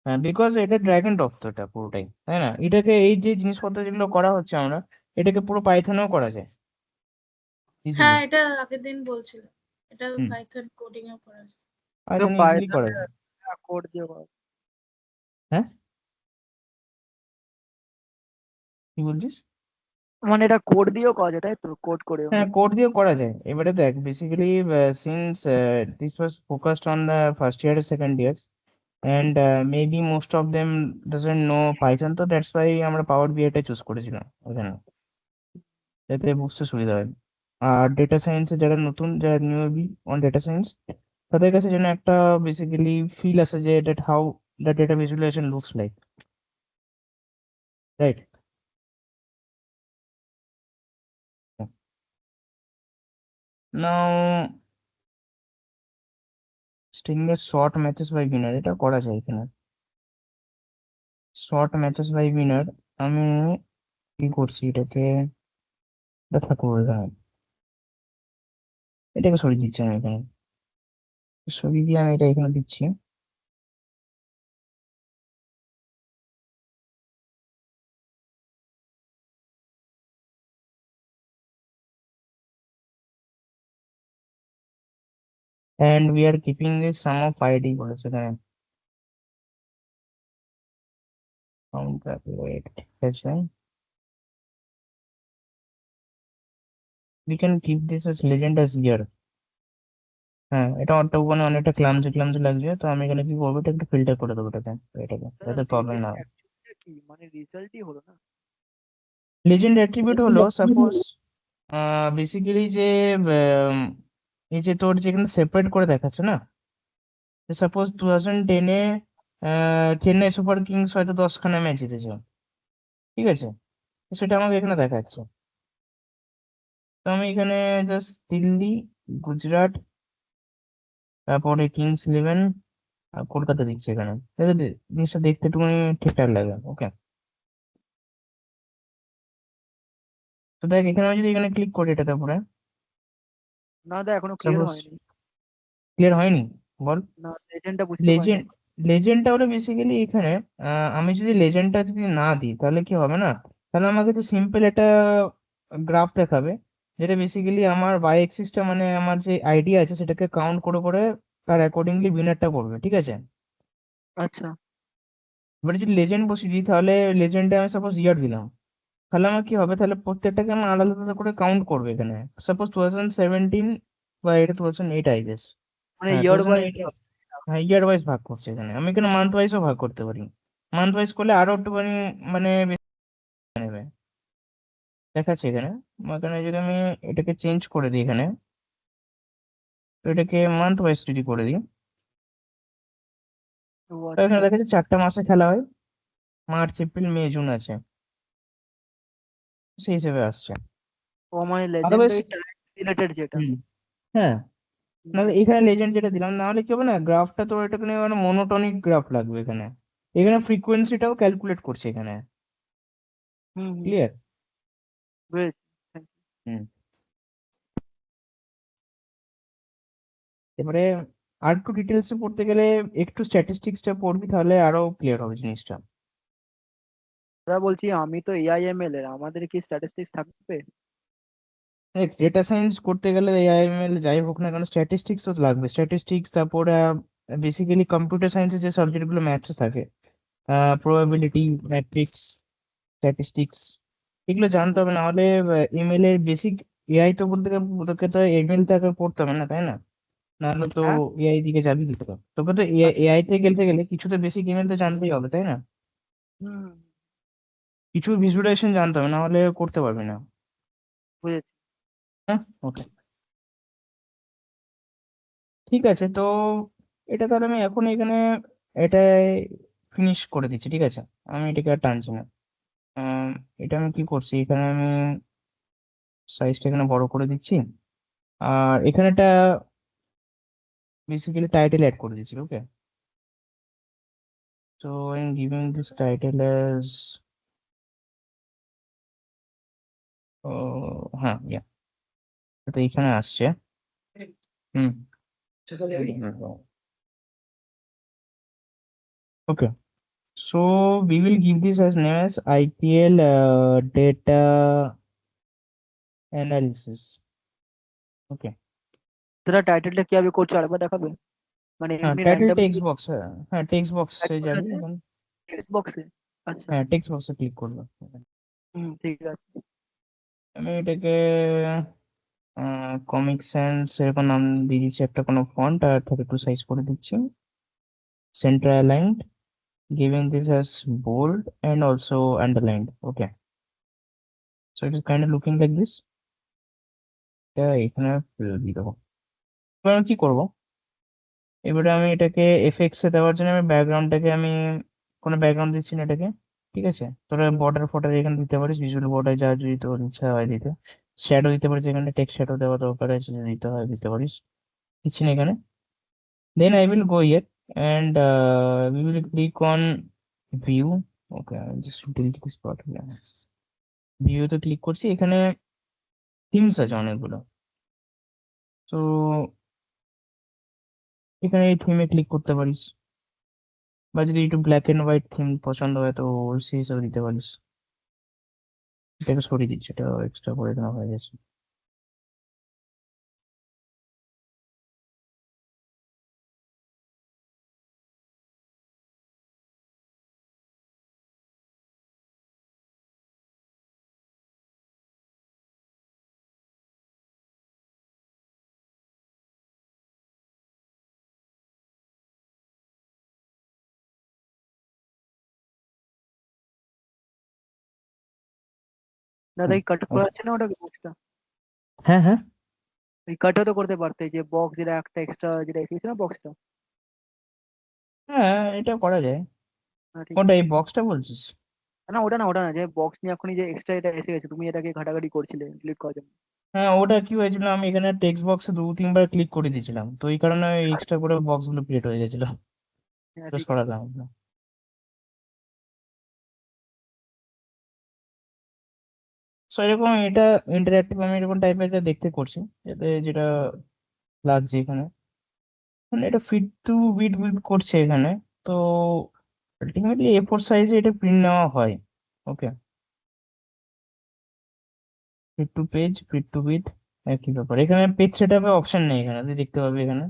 হ্যাঁ, বিকজ এটা ড্র্যাগ এন্ড ড্রপ তো, এটা পুরোটাই, তাই না? এটাকে এই যে জিনিসপত্র যেগুলো করা হচ্ছে আমরা, এটাকে পুরো পাইথনেও করা যায় ইজিলি। হ্যাঁ, এটা আগের দিন বলছিল, এটা হুম, পাইথন কোডিং এও করা যায়। তো পাইথনে ইজিলি করা পাইথনে যায়। কোড দিয়ে করা। হ্যাঁ, কি বলছিস? মানে এটা কোড দিয়েও করা যায় তাই তো, কোড করেও? হ্যাঁ, কোড দিয়ে করা যায়। এবারে দেখ, basically since this was focused on the first year second years, and maybe most of them doesn't know Python, তো দ্যাটস ওয়াই আমরা পাওয়ার বিআইটা চুজ করেছিলাম ওখানে, যাতে বুঝতে সুবিধা হয়। আর ডেটা সায়েন্সে যারা নতুন, যারা নিউবি অন ডেটা সায়েন্স, তাদের কাছে যেন একটা বেসিক্যালি ফিল আসে যে that how the data visualization looks like, right? Now string এর শর্ট ম্যাচেস বাই উইনার, এটা করা যায় এখানে। শর্ট ম্যাচেস বাই উইনার, আমি কি করছি, এটাকে দেখা করবো এখানে, এটাকে সরিয়ে দিচ্ছি আমি এখানে, সরিয়ে দিয়ে আমি এটা এখানে দিচ্ছি। And we are keeping this sum of id বলেছে এখানে, count wait, ঠিক আছে, we can keep this as legend as year। হ্যাঁ, এটা মানে অনেকটা ক্লামজি ক্লামজি লাগছে, তো আমি এখানে কি করবো, এটা একটু ফিল্টার করে দেবো এটাকে দাদা যাতে প্রবলেম লেজেন্ড না হয়। অ্যাকচুয়ালি কি, মানে রেজাল্টই হলো না? লেজেন্ড অ্যাট্রিবিউট হলো সাপোজ বেসিক্যালি যে উম, এই যে তোর যেখানে সেপারেট করে দেখাচ্ছে না, সাপোজ 2010-এ চেন্নাই সুপার কিংস হয়তো 10খানা ম্যাচ জিতেছে, ঠিক আছে? তো সেটা আমাকে এখানে দেখাচ্ছে। তো আমি এখানে জাস্ট দিল্লি, গুজরাট, তারপরে কিংস ইলেভেন আর কলকাতা দিচ্ছে এখানে, যাতে জিনিসটা দেখতে একটুখানি ঠিকঠাক লাগে। ওকে, তো দেখ এখানে আমি যদি এখানে ক্লিক করি এটাতে উপরে, না দা, এখনো ক্লিয়ার সাপোজ হয়নি। ক্লিয়ার হয়নি, বল। না, লেজেন্ডটা বুঝতে পারিনি। লেজেন্ড লেজেন্ডটা হলো বেসিক্যালি এখানে, আমি যদি লেজেন্ডটা যদি না দিই তাহলে কি হবে না, তাহলে আমাকে তো সিম্পল একটা গ্রাফ দেখাবে, যেটা বেসিক্যালি আমার বাই এক্সিসটা, মানে আমার যে আইডিয়া আছে সেটাকে কাউন্ট করে করে তার অ্যাকর্ডিংলি উইনারটা করবে, ঠিক আছে? আচ্ছা। এবারে যদি লেজেন্ড বসিয়ে দিই, তাহলে লেজেন্ডে আমি সাপোজ ইয়ার দিলাম, তাহলে আমার কি হবে, তাহলে প্রত্যেকটাকে আমার আলাদা আলাদা করে কাউন্ট করবে এখানে। সাপোজ 2017 বা এটা 2008 আই গেস। মানে হ্যাঁ, ইয়ার 2008। ওয়াইজ। হ্যাঁ, ইয়ার ওয়াইজ ভাগ করছে এখানে, আমি এখানে মান্থ ওয়াইজও ভাগ করতে পারি। মান্থ ওয়াইজ করলে আরো একটুখানি মানে বেশি নেবে, দেখাচ্ছে এখানে। এখানে যদি আমি এটাকে চেঞ্জ করে দিই এখানে, তো এটাকে মান্থ ওয়াইজ যদি করে দিই, ও তো এখানে আচ্ছা। দেখা যাচ্ছে 4টা মাসে খেলা হয়, মার্চ এপ্রিল মে জুন আছে, সেই হিসেবে আসছে। ও মানে লেজেন্ড আদারওয়াইজ, ওই টাইম রিলেটেড যেটা। হুম, হ্যাঁ, নাহলে এখানে লেজেন্ড যেটা দিলাম, নাহলে কি হবে না, গ্রাফটা তো এটা মানে মোনোটনিক গ্রাফ লাগবে এখানে। এখানে ফ্রিকোয়েন্সিটাও ক্যালকুলেট করছে এখানে। হুম হুম ক্লিয়ার? বুঝেছি। Thank you. হুম। এবারে আর একটু ডিটেলসে পড়তে গেলে একটু স্ট্যাটিস্টিক্সটা পড়বি, তাহলে আরো ক্লিয়ার হবে জিনিসটা। দাদা বলছি আমি তো এআইএমএল এর, আমাদের কি স্ট্যাটিস্টিক্স থাকবে? দেখ, ডেটা সায়েন্স করতে গেলে এআইএমএল যাই হোক না কেন, স্ট্যাটিস্টিক্স তো লাগবে। স্ট্যাটিস্টিক্স, তারপরে বেসিক্যালি কম্পিউটার সায়েন্সের যে সাবজেক্টগুলো ম্যাথস থাকে, প্রবাবিলিটি, ম্যাট্রিক্স, স্ট্যাটিস্টিক্স, এগুলো জানতে হবে। না হলে এমএল এর বেসিক, এআই তো বলতে গেলে তোকে তো এমএল তে আগে পড়তে হবে না, তাই না? নাহলে তো হ্যাঁ। এআই দিকে যাবি কি করে? তোকে তো আচ্ছা। এআই তে গেলতে গেলে কিছু তো বেসিক এমএল তো জানতেই হবে, তাই না? হুম হুম, কিছু ভিজুয়ালাইজেশন জানতে হবে, না হলে করতে পারবি না। বুঝেছি। হ্যাঁ, ওকে, ঠিক আছে। তো এটা তাহলে আমি এখন এখানে এটা ফিনিশ করে দিচ্ছি, ঠিক আছে? আমি এটাকে আর টানছি না। আহ, এটা আমি কি করছি, এখানে আমি সাইজটা এখানে বড় করে দিচ্ছি, আর এখানে একটা বেসিক্যালি টাইটেল অ্যাড করে দিচ্ছি। ওকে, so I'm giving this title as হ্যাঁ, তো এখানে আসছে। হুম। ওকে, so we will give this as name as IPL data analysis. ওকে, দাদা টাইটেলটা কিভাবে করছো আরেকবার দেখাবে? মানে হ্যাঁ, এমনি টাইটেল র্যান্ডম টেক্সট বক্স, হ্যাঁ টেক্সট বক্সে যাবি এখন। টেক্সট বক্সে? আচ্ছা। হ্যাঁ, টেক্সট বক্সে ক্লিক করবো। হুম, ঠিক আছে। আমি এটাকে কমিক সেন্স এরকম নাম দিয়ে দিচ্ছি, একটা কোনো ফন্ট, আর 32 সাইজ করে দিচ্ছি, centre aligned, giving this as bold and also underlined. Okay, so it is kind of looking like this. এখানে দিয়ে দেবো। এবার আমি কি করবো, এবারে আমি এটাকে এফএক্স এ দেওয়ার জন্য আমি ব্যাকগ্রাউন্ডটাকে আমি কোনো ব্যাকগ্রাউন্ড দিচ্ছি না এটাকে, ঠিক আছে? তোরা বর্ডার ফর্ডার এখানে দিতে পারিস, ভিজুয়াল বর্ডার যা যদি তোর ইচ্ছা হয় দিতে। শ্যাডো দিতে পারিস, এখানে টেক্সট শ্যাডো দেওয়া দরকার আছে যদি দিতে হয় দিতে পারিস, দিচ্ছি না এখানে। Then I will go here and we will click on view. Okay, I'll just delete this part. View তে ক্লিক করছি, এখানে থিমস আছে অনেকগুলো। তো এখানে এই থিমে ক্লিক করতে পারিস, বা যদি একটু ব্ল্যাক এন্ড হোয়াইট থিম পছন্দ হয় তো সেই হিসাবে দিতে পারিস। এটাকে সরিয়ে দিচ্ছি, এটা এক্সট্রা করে দেওয়া হয়ে গেছে। দাদা হুম, এই কাট করা okay. যাচ্ছে না ওটা বক্সটা? হ্যাঁ, হ্যাঁ, এই কাটও তো করতে পারতে, যে বক্স যেটা একটা এক্সট্রা যেটা এসেছে না বক্সটা। হ্যাঁ, এটা করা যায়। হ্যাঁ ঠিক কোনটা, আছে। এই বক্সটা বলছিস? না ওটা না, ওটা না, যে বক্স নিয়ে এখনই যে এক্সট্রা এটা এসে গেছে, তুমি এটাকে ঘাটাঘাটি করছিলে ডিলিট করার জন্য। হ্যাঁ, ওটা কি হয়েছিল, আমি এখানে টেক্সট বক্সে 2-3 বার ক্লিক করে দিয়েছিলাম, তো এই কারণে এক্সট্রা করে বক্স গুলো ক্রিয়েট হয়ে গেছিল, হ্যাঁ তো ঠিক আছে। সরালাম। সো এরকম এটা ইন্টারঅ্যাক্টিভ, আমি এরকম টাইপের এটা দেখতে করছি, এতে যেটা লাগছে এখানে, মানে এটা ফিট টু বিট বিল্ড করছে এখানে। তো আলটিমেটলি A4 সাইজে এটা প্রিন্ট নেওয়া হয়। Okay, fit to page, fit to bit, একই ব্যাপার। এখানে পেজ সেটআপে অপশন নেই, এখানে তুই দেখতে পাবি এখানে,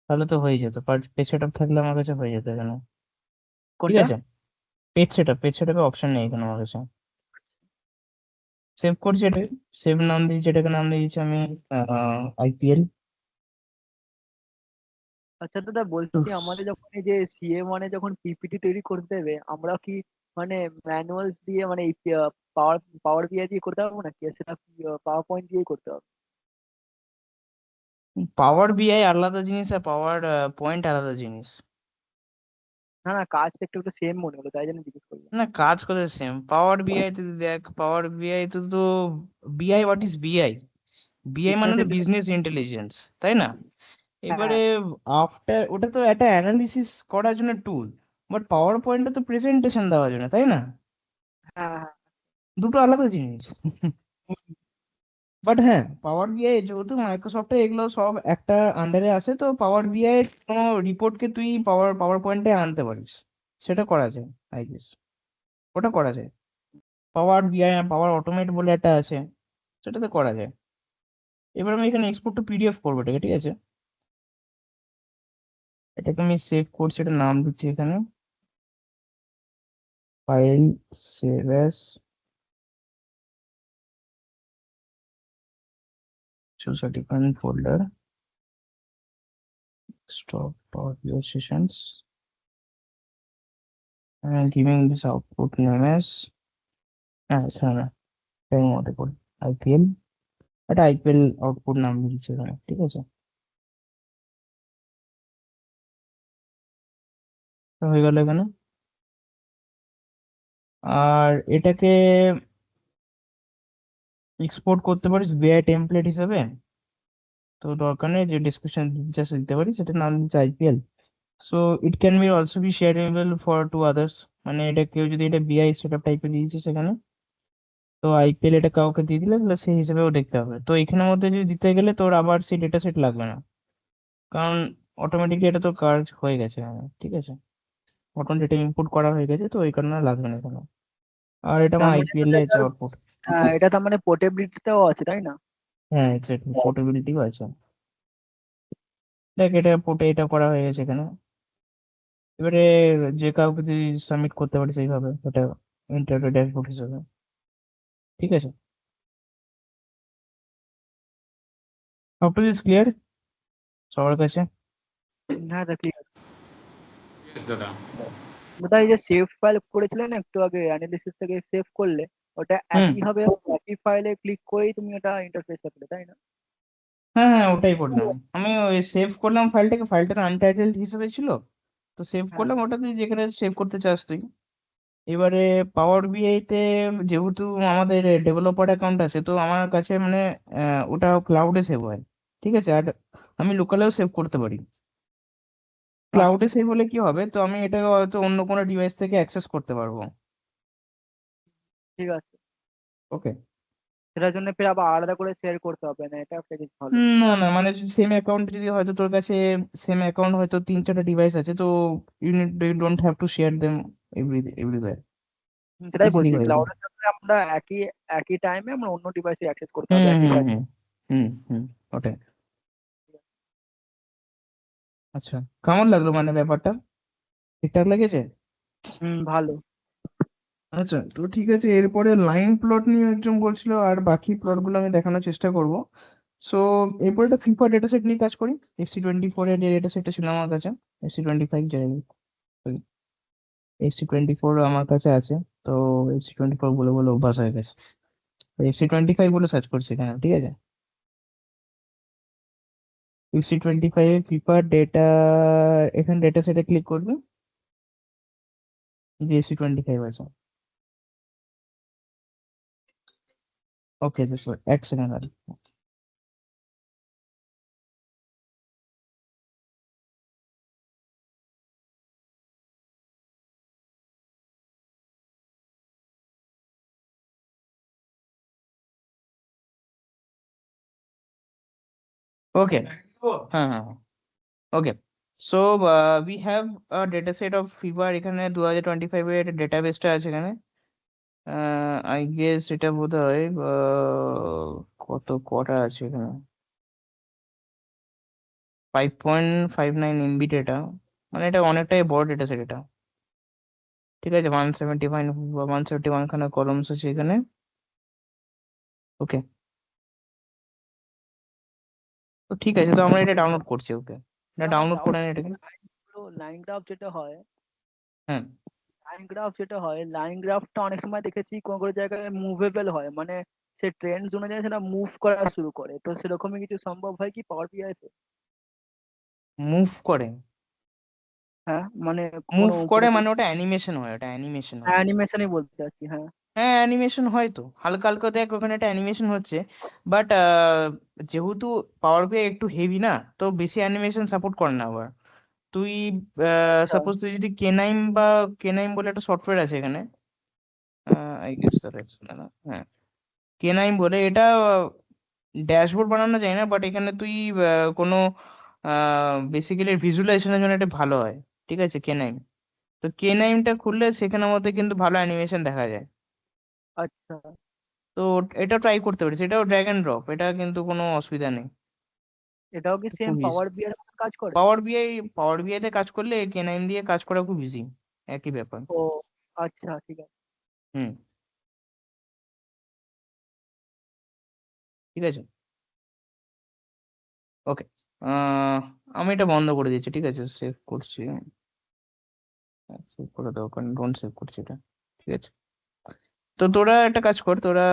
তাহলে তো হয়ে যেত, বাট পেজ সেটআপ থাকলে আমার কাছে হয়ে যেত এখানে, ঠিক কোনটা? আছে? পেজ সেটআপে অপশন নেই এখানে আমার কাছে। সেভ করছি এটা, সেভ নাম দিয়েছি, এটাকে নাম দিয়েছি আমি আইপিএল। আচ্ছা দাদা বলছি, আমাদের যখন এই যে সিএ মানে যখন পিপিটি তৈরি করতে দেবে, আমরা কি মানে ম্যানুয়ালস দিয়ে মানে এই পাওয়ার পাওয়ার বিআই দিয়ে করতে পারবো নাকি, আর সেটা পাওয়ার পয়েন্ট দিয়ে করতে হবে? পাওয়ার বিআই আলাদা জিনিস, আর পাওয়ার পয়েন্ট আলাদা জিনিস। না না, কাজ একটু একটু সেম মনে হলো, তাই জন্য জিজ্ঞেস করলাম। না, কাজ করে সেম। পাওয়ার বিআই তে দেখ, পাওয়ার বিআই তো বিআই, হোয়াট ইজ বিআই? বিআই মানে হলো বিজনেস বিজনেস ইন্টেলিজেন্স, তাই না? হ্যাঁ এবারে আফটার ওটা তো একটা অ্যানালিসিস করার জন্য টুল, বাট পাওয়ার পয়েন্টে তো প্রেজেন্টেশন দেওয়ার জন্য, তাই না? হ্যাঁ হ্যাঁ দুটো আলাদা জিনিস। হুম, বাট হ্যাঁ, পাওয়ার বিআই যেহেতু মাইক্রোসফটে এগুলো সব একটা আন্ডারে আসে, তো পাওয়ার বিআই কোনো রিপোর্টকে তুই পাওয়ার পাওয়ার পয়েন্টে আনতে পারিস, সেটা করা যায় আই গেস। ওটা করা যায়। পাওয়ার বিআই পাওয়ার অটোমেট বলে একটা আছে, সেটাতে করা যায়। এবার আমি এখানে এক্সপোর্ট টু পিডিএফ করবো এটাকে, ঠিক আছে? এটাকে আমি সেভ করছি, এটা নাম দিচ্ছি এখানে file save as, choose a different folder, stop audio sessions, and giving this output name as এখানে এর মধ্যে করি আইপিএল, এটা আইপিএল আউটপুট নাম দিচ্ছি এখানে, ঠিক আছে? তো হয়ে গেল এখানে। আর এটাকে এক্সপোর্ট করতে পারিস বিআই টেমপ্লেট হিসেবে, তো দরকার নেই যে ডিসক্রিপশন জাস্ট দিতে পারিস, এটা নাম দিচ্ছে IPL. So it can be also be shareable for to others, মানে এটা কেউ যদি এটা বিআই সেটআপ টাইপের দিয়েছে সেখানে, তো আইপিএল এটা কাউকে দিয়ে দিলে তাহলে সেই হিসেবেও দেখতে হবে। তো এখানের মধ্যে যদি দিতে গেলে তোর আবার সেই ডেটা সেট লাগবে না, কারণ অটোমেটিকলি এটা তো কাজ হয়ে গেছে এখানে, ঠিক আছে? অটো ডেটা ইনপুট করা হয়ে গেছে, তো এই কারণে লাগবে না এখানে। আর এটা আমার তার মানে আইপিএল এর আউটপুট। এটা তার মানে পোর্টেবিলিটিটাও আছে তাই না? হ্যাঁ এক্স্যাক্টলি, পোর্টেবিলিটিও আছে। দেখ এটা পোর্টে এটা করা হয়ে গেছে এখানে। এবারে যে কাউকে যদি সাবমিট করতে পারি সেইভাবে, ওটা ইন্টারনেট ড্যাশবোর্ড হিসেবে, ঠিক আছে? আপ টু দিস ক্লিয়ার সবার কাছে? হ্যাঁ তা কি Yes, দাদা। দাদা, এই যে সেভ ফাইল করেছিলেন একটু আগে, অ্যানালিসিস থেকে সেভ করলে ওটা হুম, একই হবে, একই ফাইলে ক্লিক করেই তুমি এটা ইন্টারফেসটা পেলে তাই না? হ্যাঁ হ্যাঁ ওটাই করলাম আমি। ওই সেভ করলাম ফাইলটাকে, ফাইলটা আনটাইটেলড হিসেবে ছিল, তো সেভ হ্যাঁ করলাম ওটা, তুই যেখানে সেভ করতে চাস তুই। এবারে পাওয়ার বিআই তে যেহেতু আমাদের ডেভেলপার অ্যাকাউন্ট আছে, তো আমার কাছে মানে ওটা ক্লাউডে সেভ হয়, ঠিক আছে? আর আমি লোকালেও সেভ করতে পারি। ক্লাউডে আচ্ছা সেভ হলে কি হবে, তো আমি এটাকে হয়তো অন্য কোনো ডিভাইস থেকে অ্যাক্সেস করতে পারবো। ঠিক আছে, ওকে। সেটার জন্য ফের আবার আলাদা করে শেয়ার করতে হবে না, এটা একটা জিনিস ভালো। না না, মানে সেম অ্যাকাউন্ট যদি হয়তো তোর কাছে সেম অ্যাকাউন্ট হয়তো 3-4টা ডিভাইস আছে, তো you don't have to share them everywhere, সেটাই ইজিলি বলছি, হয়ে যাবে। ক্লাউডের সাথে আমরা একই একই টাইমে আমরা অন্য ডিভাইসে অ্যাক্সেস করতে হুম হবে একই হুম ফাইল। হুম হুম হুম ওটাই। আচ্ছা, কেমন লাগলো মানে ব্যাপারটা, ঠিকঠাক লেগেছে? ভালো। আচ্ছা, তো ঠিক আছে, এরপরে লাইন প্লট নিয়ে একজন বলছিল, আর বাকি প্লট গুলো আমি দেখানোর চেষ্টা করব। সো এরপর একটা ফিফা ডেটা সেট নিয়ে কাজ করি। FC24 এর যে ডেটা সেটটা ছিল আমার কাছে, FC25 যাই, FC24 আমার কাছে আছে। তো FC24 বলে বলে অভ্যাস হয়ে গেছে, FC25 বলে সার্চ করছি এখানে, ঠিক আছে? FC25 ফিফা ডেটা, এখানে ডেটা সেটে ক্লিক করবি, যে FC25 আছে। ওকে, এক সেকেন্ড আর। ওকে, হ্যাঁ হ্যাঁ, okay. So we have data set of fever, এখানে 2025 এর ডেটাবেসটা আছে এখানে। আই গেস এটা বোধ হয় কত কটা আছে এখানে, 5.59 MB ডেটা, মানে এটা অনেকটাই বড় ডেটা সেট এটা, ঠিক আছে? 171 খানা কলমস আছে এখানে। ওকে, তো ঠিক আছে, তো আমরা এটা ডাউনলোড করছি। ওকে, এটা আমার ডাউনলোড ডাউট, করে নিই এটাকে। লাইন গ্রাফ যেটা হয়, হ্যাঁ, লাইন গ্রাফটা অনেক সময় দেখেছি কোন কোন জায়গায় মুভেবল হয়, মানে সে ট্রেন্ডস অনুযায়ী সেটা মুভ করা শুরু করে, তো সেরকমই কিছু সম্ভব হয় কি পাওয়ার বিআই তে? মুভ করে? হ্যাঁ মানে কোনো মুভ করে উপরে মানে ওটা অ্যানিমেশন হয়, ওটা অ্যানিমেশন হয়। অ্যানিমেশনই বলতে চাচ্ছি, হ্যাঁ। হ্যাঁ অ্যানিমেশন হয় তো, হালকা হালকা দেখ ওখানে একটা অ্যানিমেশন হচ্ছে, বাট যেহেতু পাওয়ার বিআই একটু হেভি না, তো বেশি অ্যানিমেশন সাপোর্ট করে না আবার। তুই আচ্ছা সাপোজ তুই যদি কেনাইম বা কেনাইম বলে একটা সফটওয়্যার আছে এখানে, আই গেস দাঁড়া, হ্যাঁ কেনাইম বলে, এটা ড্যাশবোর্ড বানানো যায় না, বাট এখানে তুই কোনো বেসিক্যালি ভিজুয়ালাইজেশনের জন্য এটা ভালো হয়। ঠিক আছে কেনাইম, তো কেনাইমটা খুললে সেখানের মধ্যে কিন্তু ভালো অ্যানিমেশন দেখা যায়। আচ্ছা, তো এটা ট্রাই করতে পারিস, এটাও ড্র্যাগ অ্যান্ড ড্রপ, এটা কিন্তু কোনো অসুবিধা নেই। এটাও কি সেম খুব ইজি। পাওয়ার বিআই কাজ করে? পাওয়ার বিআই তে কাজ করলে কেনাইন দিয়ে কাজ করা খুব ইজি, একই ব্যাপার। ও আচ্ছা, ঠিক আছে। হুম, ঠিক আছে, ওকে। আমি এটা বন্ধ করে দিচ্ছি, ঠিক আছে, সেভ করছি, সেভ করে দাও কারণ ডোন্ট সেভ করছি এটা। ঠিক আছে, তো তোরা একটা কাজ কর, তোরা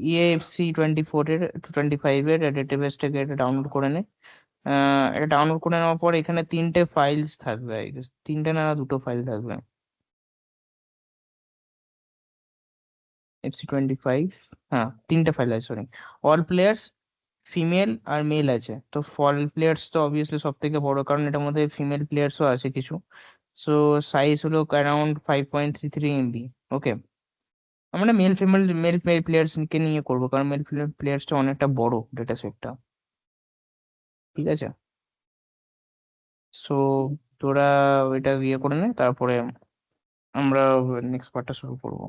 EAFC 24 এর 25 এর ডেটাবেসটাকে এটা ডাউনলোড করে নে। এটা ডাউনলোড করে নেওয়ার পর এখানে তিনটে ফাইলস থাকবে, I guess তিনটে না দুটো ফাইল থাকবে। FC 25, হ্যাঁ তিনটে ফাইল আছে, সরি। অল প্লেয়ার্স, ফিমেল আর মেল আছে। তো ফল প্লেয়ার্স তো অবভিয়াসলি সব থেকে বড়, কারণ এটার মধ্যে ফিমেল প্লেয়ার্সও আছে কিছু। সো সাইজ হলো অ্যারাউন্ড 5.33 MB। ওকে, আমরা মেল প্লেয়ার্স কে নিয়ে করবো, কারণ মেল প্লেয়ার্সটা অনেকটা বড় ডেটা সেটটা। ঠিক আছে, সো তোরা এটা ইয়ে করে নে, তারপরে আমরা নেক্সট পার্টটা শুরু করবো।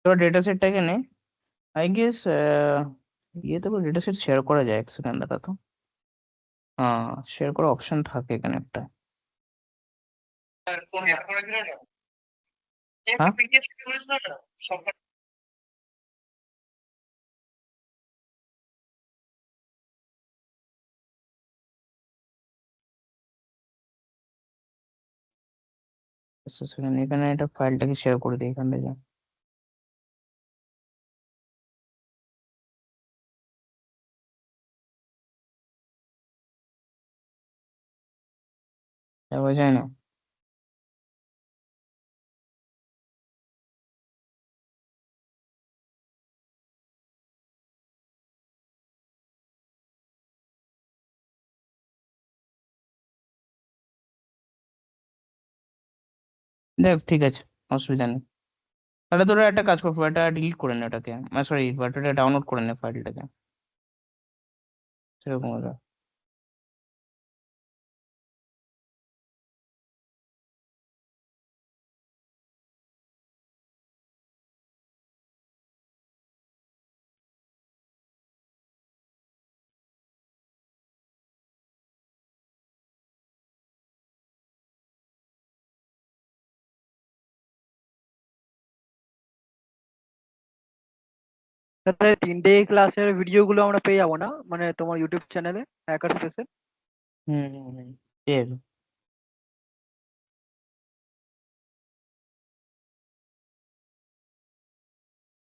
তো ডেটা সেটটাকে নে, আই গেস ইয়েতে করে ডেটা সেট শেয়ার করা যায়, এক সেকেন্ড দাঁড়া তো। হ্যাঁ, শেয়ার করার অপশন থাকে এখানে একটা। হ্যাঁ, আচ্ছা, সেখানে এখানে একটা ফাইলটাকে শেয়ার করে দিই এখান থেকে। দেওয়া যায় না? দেখ ঠিক আছে, অসুবিধা নেই। তাহলে তোরা একটা কাজ কর, এটা ডিলিট করে নে ওটাকে, সরি এটা ডাউনলোড করে নে ফাইলটাকে, সেরকম হলো। তাহলে 3টে ক্লাসের ভিডিও গুলো আমরা পেয়ে যাবো না, মানে তোমার ইউটিউব চ্যানেলে হ্যাকার স্পেসে? হুম হুম হুম, ঠিক আছে।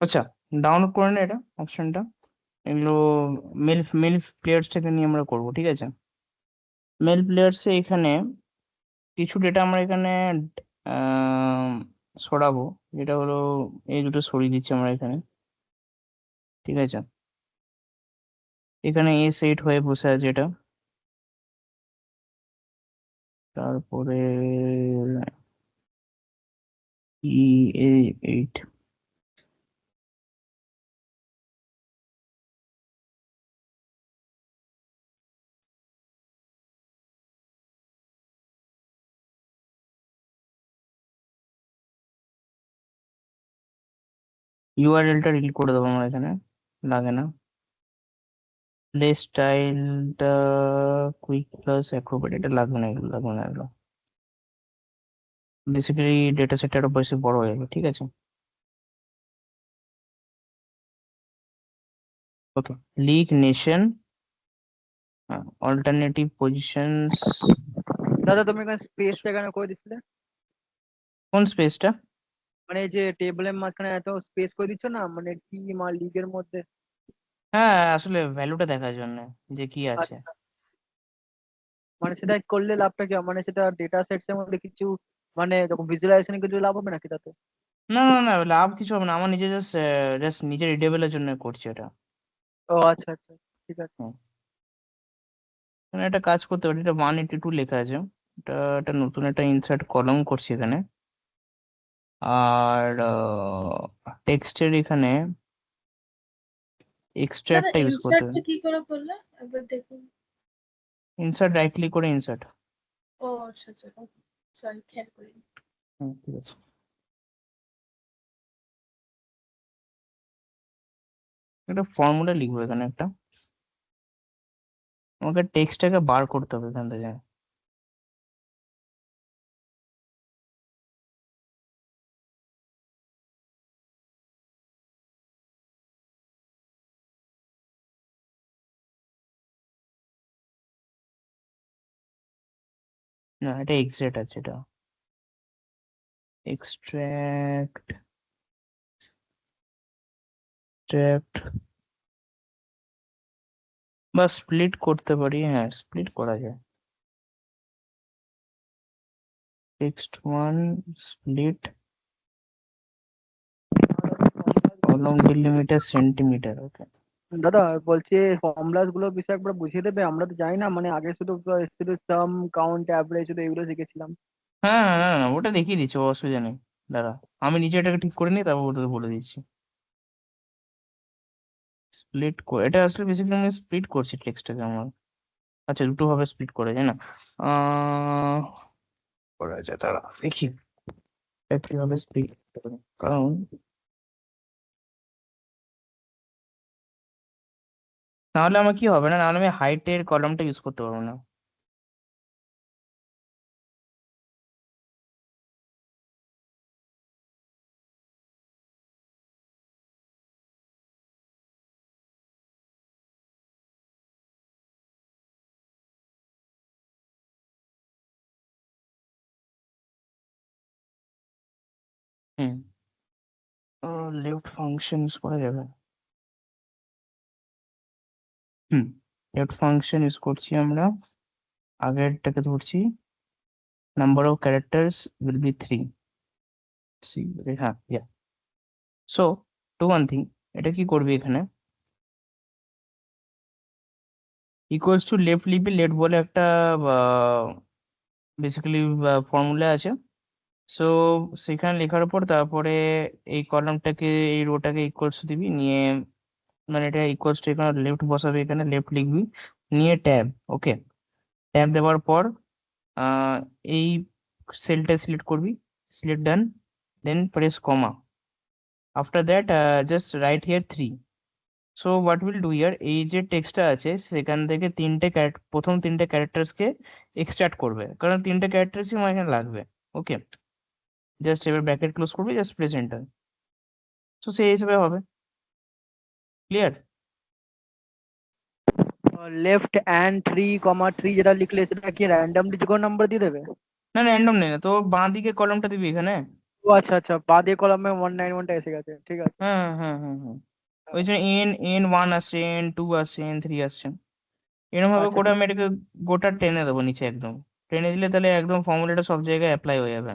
আচ্ছা, ডাউনলোড করে নে এটা অপশনটা, এগুলো মেল মেল প্লেয়ার্সটাকে নিয়ে আমরা করবো, ঠিক আছে। মেল প্লেয়ার্সে এখানে কিছু ডেটা আমরা এখানে আহ সরাবো, যেটা হলো এই দুটো সরিয়ে দিচ্ছি আমরা এখানে। ঠিক আছে, এখানে A8 হয়ে বসে আছে এটা, তারপরে EA8, URL-টা ডিলিট করে দেবো আমরা এখানে, লাগে না। প্লে স্টাইলটা কুইক প্লাস অ্যাক্রোবেট, এটা লাগবে না, এগুলো লাগবে না, এগুলো বেসিক্যালি ডেটা সেটটা আরো বেশি বড় হয়ে যাবে। ঠিক আছে, ওকে, লিগ নেশন, অল্টারনেটিভ পজিশনস। দাদা তুমি এখানে স্পেসটা কেন করে দিচ্ছিলে? কোন স্পেসটা? মানে এই যে টেবিলের মাঝখানে এত স্পেস করে দিচ্ছ না, মানে টিম আর লিগের মধ্যে। হ্যাঁ, আসলে ভ্যালুটা দেখার জন্য যে কি আছে। আচ্ছা, মানে সেটা করলে লাভটা কি হবে? মানে সেটা ডেটা সেটস এর মধ্যে কিছু, মানে যখন ভিজুয়ালাইজেশন কিছু লাভ হবে নাকি তাতে? না না না, লাভ কিছু হবে না, আমার নিজে জাস্ট জাস্ট নিজের রিডেবলের জন্য করছি এটা। ও আচ্ছা আচ্ছা, ঠিক আছে। হুম। মানে একটা কাজ করতে পারি, এটা 182 লেখা আছে, এটা একটা নতুন একটা ইনসার্ট কলম করছি এখানে। আর টেক্সটের এখানে দাদা এক্সট্রাক্টটা ইউজ করতে হবে। ইনসার্টটা কি করে করলে একবার দেখুন। ইনসার্ট, রাইট ক্লিক করে ইনসার্ট। ও আচ্ছা আচ্ছা, সরি খেয়াল করিনি। ঠিক আছে। একটা ফর্মুলা লিখবো এখানে একটা, আমাকে টেক্সটটাকে বার করতে হবে এখান থেকে। না, এটা এক্সট্রাক্ট আছে, এটা এক্সট্রাক্ট, এক্সট্রাক্ট বা স্প্লিট করতে পারি, হ্যাঁ স্প্লিট করা যায়। টেক্সট ওয়ান, স্প্লিট, কলম ডিলিমিটার সেন্টিমিটার। ওকে। দাদা বলছি ফর্মুলাস গুলো বিষয় একবার বুঝিয়ে দেবে, আমরা তো জানি না, মানে আগে শুধু শুধু সাম কাউন্ট অ্যাভারেজ শুধু এগুলো শিখেছিলাম। হ্যাঁ হ্যাঁ হ্যাঁ, ওটা দেখিয়ে দিচ্ছি, অসুবিধা নেই। দাঁড়া, আমি নিজে এটাকে ঠিক করে নিই, তারপর ওটাকে বলে দিচ্ছি। স্প্লিট, এটা আসলে বেসিক্যালি আমি স্প্লিট করছি টেক্সটটাকে আমার। আচ্ছা, দুটো ভাবে স্প্লিট করা যায় না? আহ করা যায়, তারা দেখি এটা কিভাবে স্প্লিট করতে পারি। কারণ নাহলে আমার কি হবে, না নাহলে আমি হাইটের কলমটা ইউজ করতে পারবো না। হুম, লেফট ফাংশন ইউজ করা যাবে। হুম, লেফট ফাংশন ইউজ করছি আমরা, আগেরটাকে ধরছি, number of characters will be 3। See, হ্যাঁ, yeah. So to one thing, এটা কি করবি এখানে, ইকুয়ালস টু লেফট লিপি লেট বলে একটা বেসিক্যালি ফর্মুলা আছে। সো সেখানে লেখার পর তারপরে এই কলামটাকে, এই রোটাকে ইকুয়ালস দিবি, নিয়ে মানে এটা ইকুয়ালস টু এখানে লেফট বসাবে, এখানে লেফট লিখবি, নিয়ে ট্যাব। ওকে, ট্যাব দেওয়ার পর আহ এই সেলটা সিলেক্ট করবি, select done, then press comma, after that just write here 3। So what will do ইয়ার, এই যে টেক্সটটা আছে সেখান থেকে প্রথম তিনটে ক্যারেক্টার্সকে এক্সট্রাক্ট করবে, কারণ তিনটে ক্যারেক্টার্সই আমার এখানে লাগবে। ওকে, জাস্ট এবার ব্র্যাকেট ক্লোজ করবি, জাস্ট প্রেস এন্টার। তো সেই হিসেবে হবে। ক্লিয়ার? লেফট অ্যান্ড 3, 3 যেটা লিখলে সেটা কি র্যান্ডামলি যে কোনো নাম্বার দিয়ে দেবে? না, র্যান্ডম নেই, না তো বাঁ দিকে কলমটা দিবি এখানে। ও আচ্ছা আচ্ছা, বাদে কলামে 191টা এসে গেছে, ঠিক আছে। হ্যাঁ হ্যাঁ হ্যাঁ হ্যাঁ, ওই জন্য N1 আসছে, N2 আসছে, N3 আসছে, এরকম ভাবে আচ্ছা করে আমি এটাকে গোটা টেনে দেবো নিচে একদম। টেনে দিলে তাহলে একদম ফর্মুলাটা সব জায়গায় অ্যাপ্লাই হয়ে যাবে।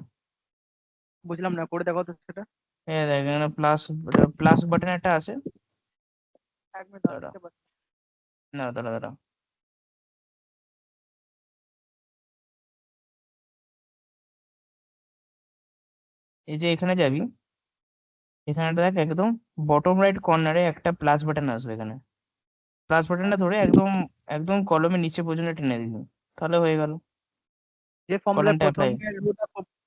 বুঝলাম না, করে দেখো তো সেটা। এই দেখ, এখানে প্লাস, প্লাস বাটন একটা আছে। এক মিনিট দাঁড়াও, দাঁড়া, দেখতে পাচ্ছি। না দাঁড়া দাঁড়া, এই যে এখানে যাবি, এখানে দেখ একদম বটম রাইট কর্নারে একটা প্লাস বাটন আসবে, এখানে প্লাস বাটনটা ধরে একদম একদম কলমের নিচে পর্যন্ত টেনে দিবি, তাহলে হয়ে গেল, যে ফর্মুলায় কলমটা অ্যাপ্লাই। প্রথমে রোটা,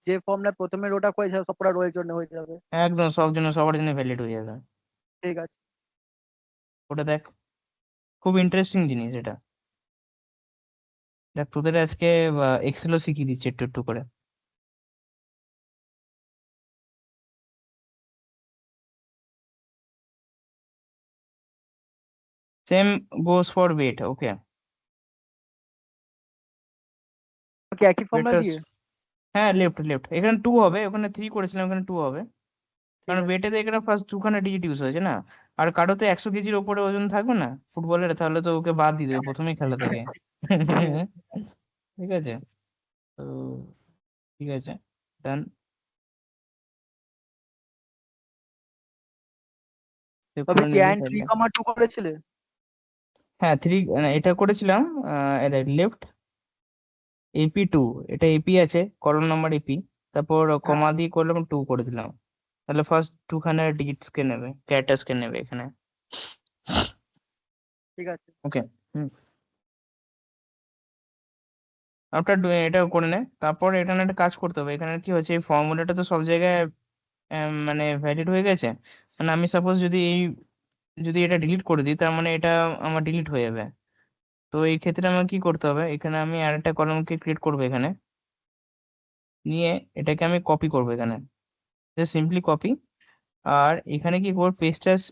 যে ফর্মুলায় প্রথমে রোটা করেছে সব পুরো রোয়ের জন্য হয়ে যাবে। একদম সব জন্য, সবার জন্য ভ্যালিড হয়ে যাবে। ঠিক আছে। ওটা দেখ, খুব ইন্টারেস্টিং জিনিস এটা। দেখ, তোদের আজকে এক্সেলও শিখিয়ে দিচ্ছে একটু একটু করে। Same goes for weight. Okay, okay, একই ফর্মুলা ওয়েটটা দিয়ে। হ্যাঁ লেফট লেফট, এখানে 2 হবে, ওখানে 3 করেছিলাম, এখানে 2 হবে। ঠিক কারণ আছে। ওয়েটে তো এখানে ফার্স্ট 2খানা ডিজিট ইউজ হয়েছে না। আর কারো তো 100 কেজির ওপরে ওজন থাকবে না ফুটবলের, তাহলে তো ওকে বাদ দিয়ে দেবে প্রথমেই খেলা থেকে। ঠিক আছে, তো ঠিক আছে, ডান। সেভ তবে করে কি নিলে অ্যান্ড 3, তাহলে। 2 করেছিলে? হ্যাঁ 3, এটা করেছিলাম লেফট AP2, এটা এপি আছে, কলম নাম্বার এপি, তারপর হ্যাঁ, কমা দিয়ে করলাম 2 করে দিলাম। তাহলে ফার্স্ট 2খানা ডিজিটস কে নেবে, ক্যারেক্টার্স কে নেবে এখানে। ঠিক আছে। ওকে, হুম, আপনার এটা করে নে। তারপর এখানে একটা কাজ করতে হবে, এখানে কি হচ্ছে, এই ফর্মুলাটা তো সব জায়গায় মানে ভ্যালিড হয়ে গেছে। মানে আমি সাপোজ যদি এটা ডিলিট করে দিই, তার মানে এটা আমার ডিলিট হয়ে যাবে। তো এই ক্ষেত্রে আমার কি করতে হবে, এখানে আমি আরেকটা কলমকে ক্রিয়েট করবো এখানে, নিয়ে এটাকে আমি কপি করবো এখানে, সিম্পলি কপি। আর এখানে কি করবো, পেস্ট অ্যাজ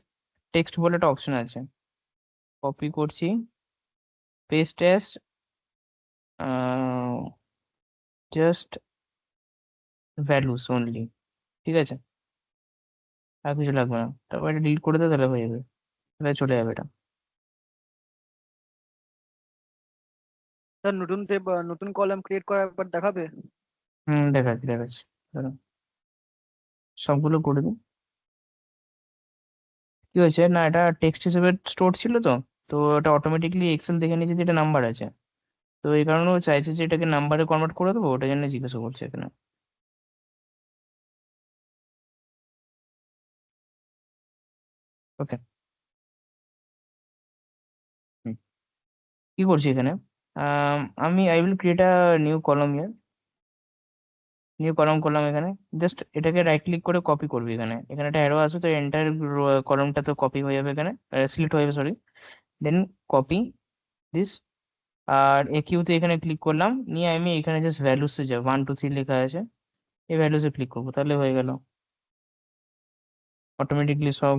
টেক্সট বলে একটা অপশন আছে, কপি করছি, paste as just values only. ঠিক আছে, আর কিছু লাগবে না। তারপর এটা ডিলিট করে দেবে, তাহলে হয়ে যাবে, তাহলে চলে যাবে এটা। স্যার নতুন কলাম ক্রিয়েট করার পর দেখাবে? হুম, দেখাচ্ছি দেখাচ্ছি, দাঁড়াও, সবগুলো করে দিই। কি হয়েছে না, এটা টেক্সট হিসেবে স্টোর ছিল তো, তো এটা অটোমেটিকলি এক্সেল দেখে নিয়েছে যে এটা নাম্বার আছে। তো এই কারণে ও চাইছে যে এটাকে নাম্বারে কনভার্ট করে দেবো, ওটার জন্য জিজ্ঞাসা করছে এখানে। ওকে, কি করছি এখানে, আমি I will create a new কলম হিয়ার, নিউ কলম করলাম এখানে। জাস্ট এটাকে রাইট ক্লিক করে কপি করবি, এখানে এখানে একটা অ্যারো আছে, তো এন্টার কলমটা তো কপি হয়ে যাবে এখানে, সিলেক্ট হয়ে যাবে, সরি। দেন কপি দিস, আর একিউতে এখানে ক্লিক করলাম, নিয়ে আমি এখানে জাস্ট ভ্যালুসে যাব, 1 2 3 লেখা আছে, এই ভ্যালুসে ক্লিক করবো, তাহলে হয়ে গেল অটোমেটিকলি সব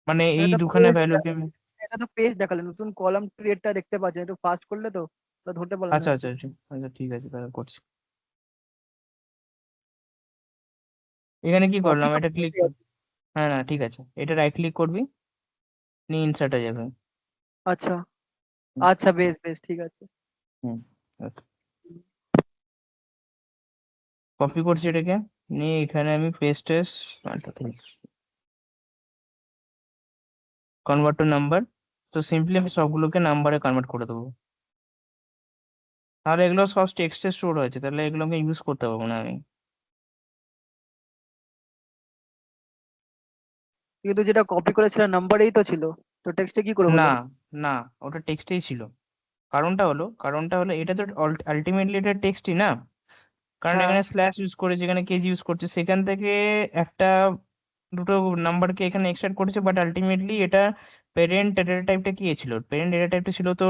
মানে এই এটা তো দুখানে পেজ, ভ্যালুকে আমি। এটা তো পেজ দেখালে, নতুন কলাম ক্রিয়েটটা দেখতে পাচ্ছি, একটু ফাস্ট করলে তো তো ধরতে পারলাম না আচ্ছা আচ্ছা একটু। আচ্ছা আচ্ছা, ঠিক আছে, তাহলে করছি। এখানে কি কপি করলাম, তো এটা ক্লিক, করতে হবে। হ্যাঁ না ঠিক আছে, এটা রাইট ক্লিক করবি, নিয়ে ইনসার্টে যাবে। আচ্ছা, আচ্ছা, বেশ বেশ, ঠিক আছে। হুম, কপি করছি এটাকে, নিয়ে এখানে আমি পেস্টেস কনভার্ট টু নাম্বার, তো সিম্পলি আমি সবগুলোকে নাম্বারে কনভার্ট করে দেবো। তাহলে এগুলো সব টেক্সটে স্টোর হয়েছে, তাহলে এগুলোকে ইউজ করতে পারবো না আমি। কিন্তু যেটা কপি করেছিলাম নাম্বারেই তো ছিল, তো টেক্সটে কি করে না হলো? না, ওটা টেক্সটেই ছিল। কারণটা হলো এটা তো আলটিমেটলি এটা টেক্সটই না, কারণ হ্যাঁ, এখানে স্ল্যাশ ইউজ করেছে, এখানে কেজি ইউজ করছে, সেখান থেকে একটা দুটো নাম্বারকে এখানে এক্সট্রাক্ট করেছে, বাট আলটিমেটলি এটা পেরেন্ট ডেটা টাইপটা কি ছিল, পেরেন্ট ডেটা টাইপটা ছিল তো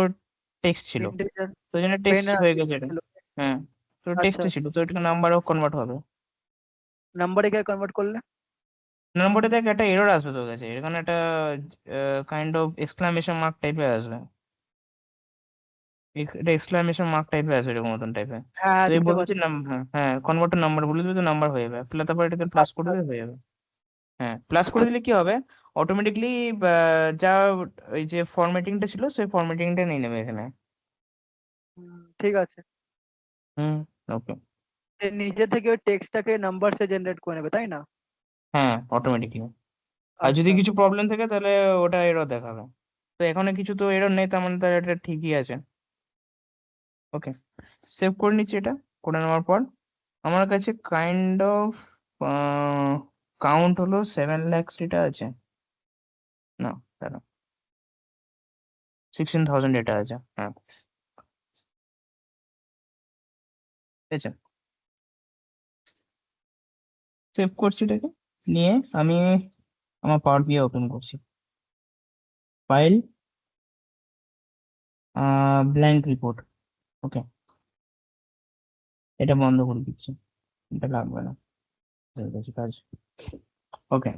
টেক্সট ছিল, ইন্টিজার, তো এখানে পেন টেক্সট হয়ে গেছে এটা। ছিল। হ্যাঁ, তো আচ্ছা, টেক্সটে ছিল, তো এটা নাম্বারও কনভার্ট হবে। নাম্বারে কে কনভার্ট করলে? নম্বরটা দেখ একটা এরর আসবে তোর কাছে, এখানে একটা কাইন্ড অফ এক্সক্লামেশন মার্ক টাইপের আসবে, এটা এক্সক্লামেশন মার্ক টাইপের আসবে, এরকম মতন টাইপের। হ্যাঁ, তো হ্যাঁ, এই দেখতে বলছে পাচ্ছি। নাম, হ্যাঁ হ্যাঁ, কনভার্ট টু নাম্বার বলে দিবে, তো নাম্বার হয়ে যাবে, তারপর এটাকে প্লাস করে আচ্ছা, দিলে হয়ে যাবে। হ্যাঁ, প্লাস করে দিলে কি হবে, অটোমেটিকলি যা ওই যে ফরম্যাটিংটা ছিল সেই ফরম্যাটিংটা নিয়ে নেবে এখানে। ঠিক আছে। হুম, ওকে, সে নিজে থেকে ওই টেক্সটটাকে নাম্বারসে জেনারেট করে নেবে, তাই না? হ্যাঁ অটোমেটিকলি। আর যদি আচ্ছা, কিছু প্রবলেম থাকে তাহলে ওটা এরর দেখাবে। তো এখানে কিছু তো এরর নেই, তার মানে তাহলে এটা ঠিকই আছে। ওকে, সেভ করে নিচ্ছি, এটা করে নেওয়ার পর আমার কাছে কাইন্ড অফ কাউন্ট হলো 7 lakhs এটা আছে, না দাঁড়া, 16,000 এটা আছে, হ্যাঁ ঠিক আছে। সেভ করছি এটাকে, নিয়ে আমি আমার পাওয়ার বিআই ওপেন করছি, ফাইল ব্ল্যাঙ্ক রিপোর্ট। ওকে, এটা বন্ধ করে দিচ্ছি, এটা লাগবে না, হয়ে গেছে কাজ। ওকে,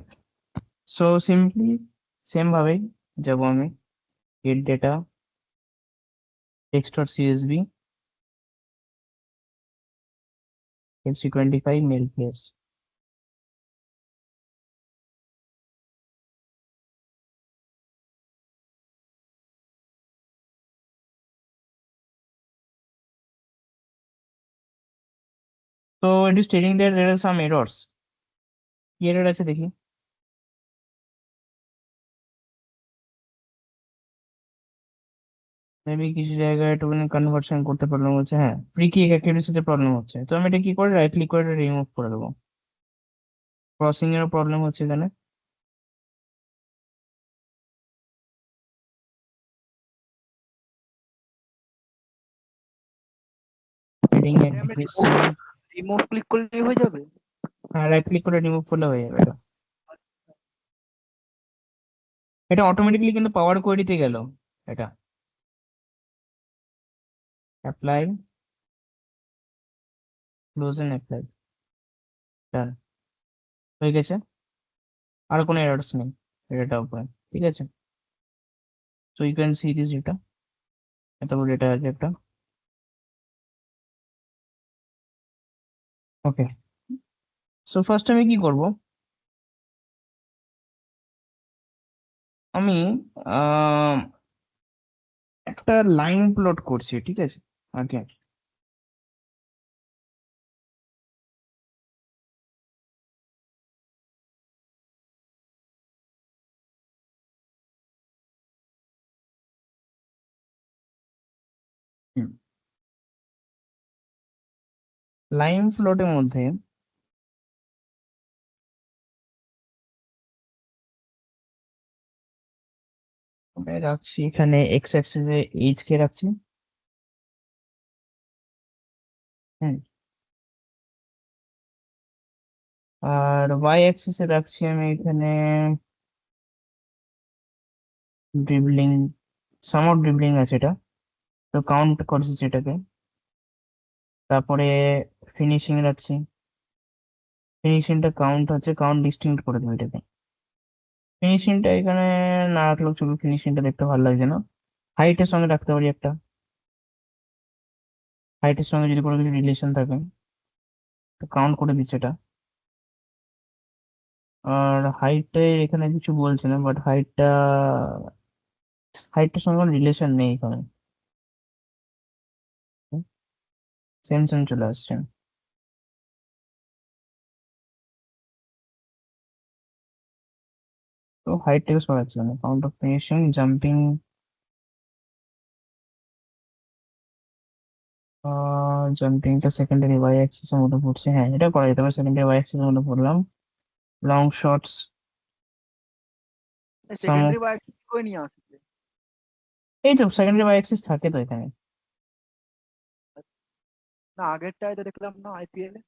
সো সিম্পলি সেম ভাবেই যাবো আমি get data text.csv FC25 mail players. So it is stating that there are some errors. কি error আছে দেখি। মেবি কিছু জায়গায় একটু কনভার্সন করতে প্রবলেম হচ্ছে, হ্যাঁ প্রি কি অ্যাকুরেসিতে প্রবলেম হচ্ছে। তো আমি এটা কি করে রাইট ক্লিক করে রিমুভ করে দেবো। ক্রসিং এরও প্রবলেম হচ্ছে এখানে। হেডিং রিমুভ ক্লিক করলেই হয়ে যাবে। হ্যাঁ রাইট ক্লিক করে রিমুভ করলে হয়ে যাবে এটা। এটা অটোমেটিকলি কিন্তু পাওয়ার কোয়েরিতে গেল এটা। অ্যাপ্লাই, ক্লোজ এন্ড অ্যাপ্লাই, ডান হয়ে গেছে। আর কোনো এরর্স নেই এটা উপরে, ঠিক আছে। So you can see this data, এত বড় ডেটা আছে একটা। ওকে, সো ফার্স্ট আমি কি করব, আমি একটা লাইন প্লট করছি, ঠিক আছে। ওকে, লাইন প্লটের মধ্যে আমি রাখছি এখানে এক্স অ্যাক্সিসে এইচ কে রাখছি, হ্যাঁ। আর ওয়াই অ্যাক্সিসে রাখছি আমি এখানে ড্রিবলিং, সামর ড্রিবলিং আছে এটা, তো কাউন্ট করছি সেটাকে। তারপরে ফিনিশিং রাখছি, ফিনিশিংটা কাউন্ট হচ্ছে, কাউন্ট ডিস্টিংক্ট করে দেবো এটাকে। ফিনিশিংটা এখানে না রাখলেও চলবে, ফিনিশিংটা দেখতে ভালো লাগছে না। হাইটের সঙ্গে রাখতে পারি একটা, হাইটের সঙ্গে যদি কোনো কিছু রিলেশন থাকে তো কাউন্ট করে দিচ্ছে এটা। আর হাইটে এখানে কিছু বলছে না, বাট হাইটটার সঙ্গে কোনো রিলেশন নেই এখানে, সেম সেম চলে আসছে। তো হাইটটাকে সরাচ্ছি না, কাউন্ট অফ ফিনিশিং জাম্পিং, জাম্পিংটা সেকেন্ডারি ওয়াই অ্যাক্সিস এর মধ্যে পড়ছে, হ্যাঁ এটা করা যেতে পারে, সেকেন্ডারি ওয়াই অ্যাক্সিস এর মধ্যে পড়লাম। লং শটস সাম, সেকেন্ডারি ওয়াই অ্যাক্সিস করে নিয়ে আসবে। এই তো সেকেন্ডারি ওয়াই অ্যাক্সিস থাকে তো এখানে। না আগেরটায় তো দেখলাম না আইপিএল এ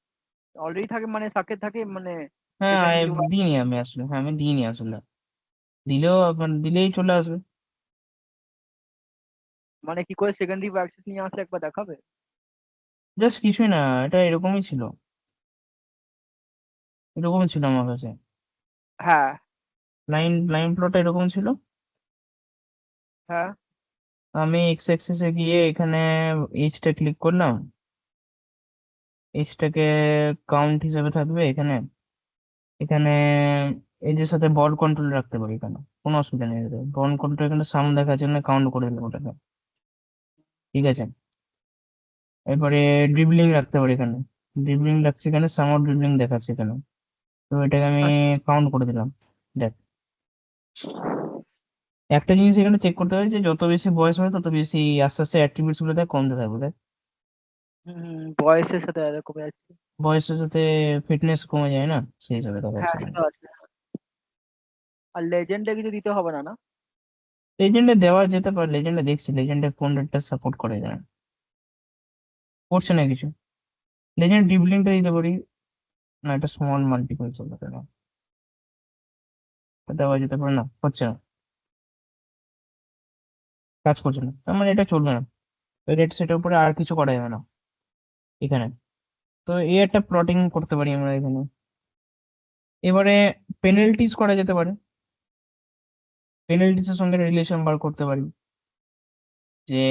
অলরেডি থাকে, মানে সাকেট থাকে, মানে হ্যাঁ সেকেন্ডারি দিইনি আমি আসলে, হ্যাঁ আমি দিইনি আসলে, দিলেও আপনার দিলেই চলে আসবে। মানে কি করে সেকেন্ডারি ওয়াই অ্যাক্সিস নিয়ে আসলে একবার দেখাবে। জাস্ট কিছুই না, এটা এরকমই ছিল, এরকমই ছিল আমার কাছে। হ্যাঁ লাইন লাইন প্লটটা এরকম ছিল। হ্যাঁ আমি এক্স অ্যাক্সিসে গিয়ে এখানে এইচটা ক্লিক করলাম, এইচটাকে কাউন্ট হিসেবে থাকবে এখানে। এখানে এজের সাথে বল কন্ট্রোল রাখতে পারি, এখানে কোনো অসুবিধা নেই। বল কন্ট্রোল এখানে সাম দেখার জন্য কাউন্ট করে দিলাম ওটাকে, ঠিক আছে। এরপরে ড্রিবলিং রাখতে পারি এখানে, ড্রিবলিং রাখছি এখানে, সামার ড্রিবলিং দেখাচ্ছে এখানে, তো এটাকে আমি আচ্ছা কাউন্ট করে দিলাম। দেখ, একটা জিনিস এখানে চেক করতে হবে যে যত বেশি বয়স হবে তত বেশি আস্তে আস্তে অ্যাট্রিবিউটস গুলো দেখ কমতে থাকবে, দেখ বয়সের সাথে আলাদা কমে যাচ্ছে। বয়সের সাথে ফিটনেস কমে যায় না, সেই হিসাবে দেখাচ্ছে হ্যাঁ এখানে। সেটা আছে। আর লেজেন্ডে কিছু দিতে হবে না না? লেজেন্ডে দেওয়া যেতে পারে, লেজেন্ডে দেখছি লেজেন্ডে কোন রেটটা সাপোর্ট করে যায়, করছে না কিছু। লেজেন্ড ড্রিবলিংটা দিতে পারি, না এটা স্মল মাল্টিপল চলতে না, দেওয়া যেতে পারে না, হচ্ছে না, কাজ করছে না, তার মানে এটা চলবে না। রেট সেটের উপরে আর কিছু করা যাবে না এখানে। তো এই একটা প্লটিং করতে পারি আমরা এখানে। এবারে পেনাল্টিজ করা যেতে পারে, পেনাল্টিসের সঙ্গে রিলেশন বার করতে পারি, যে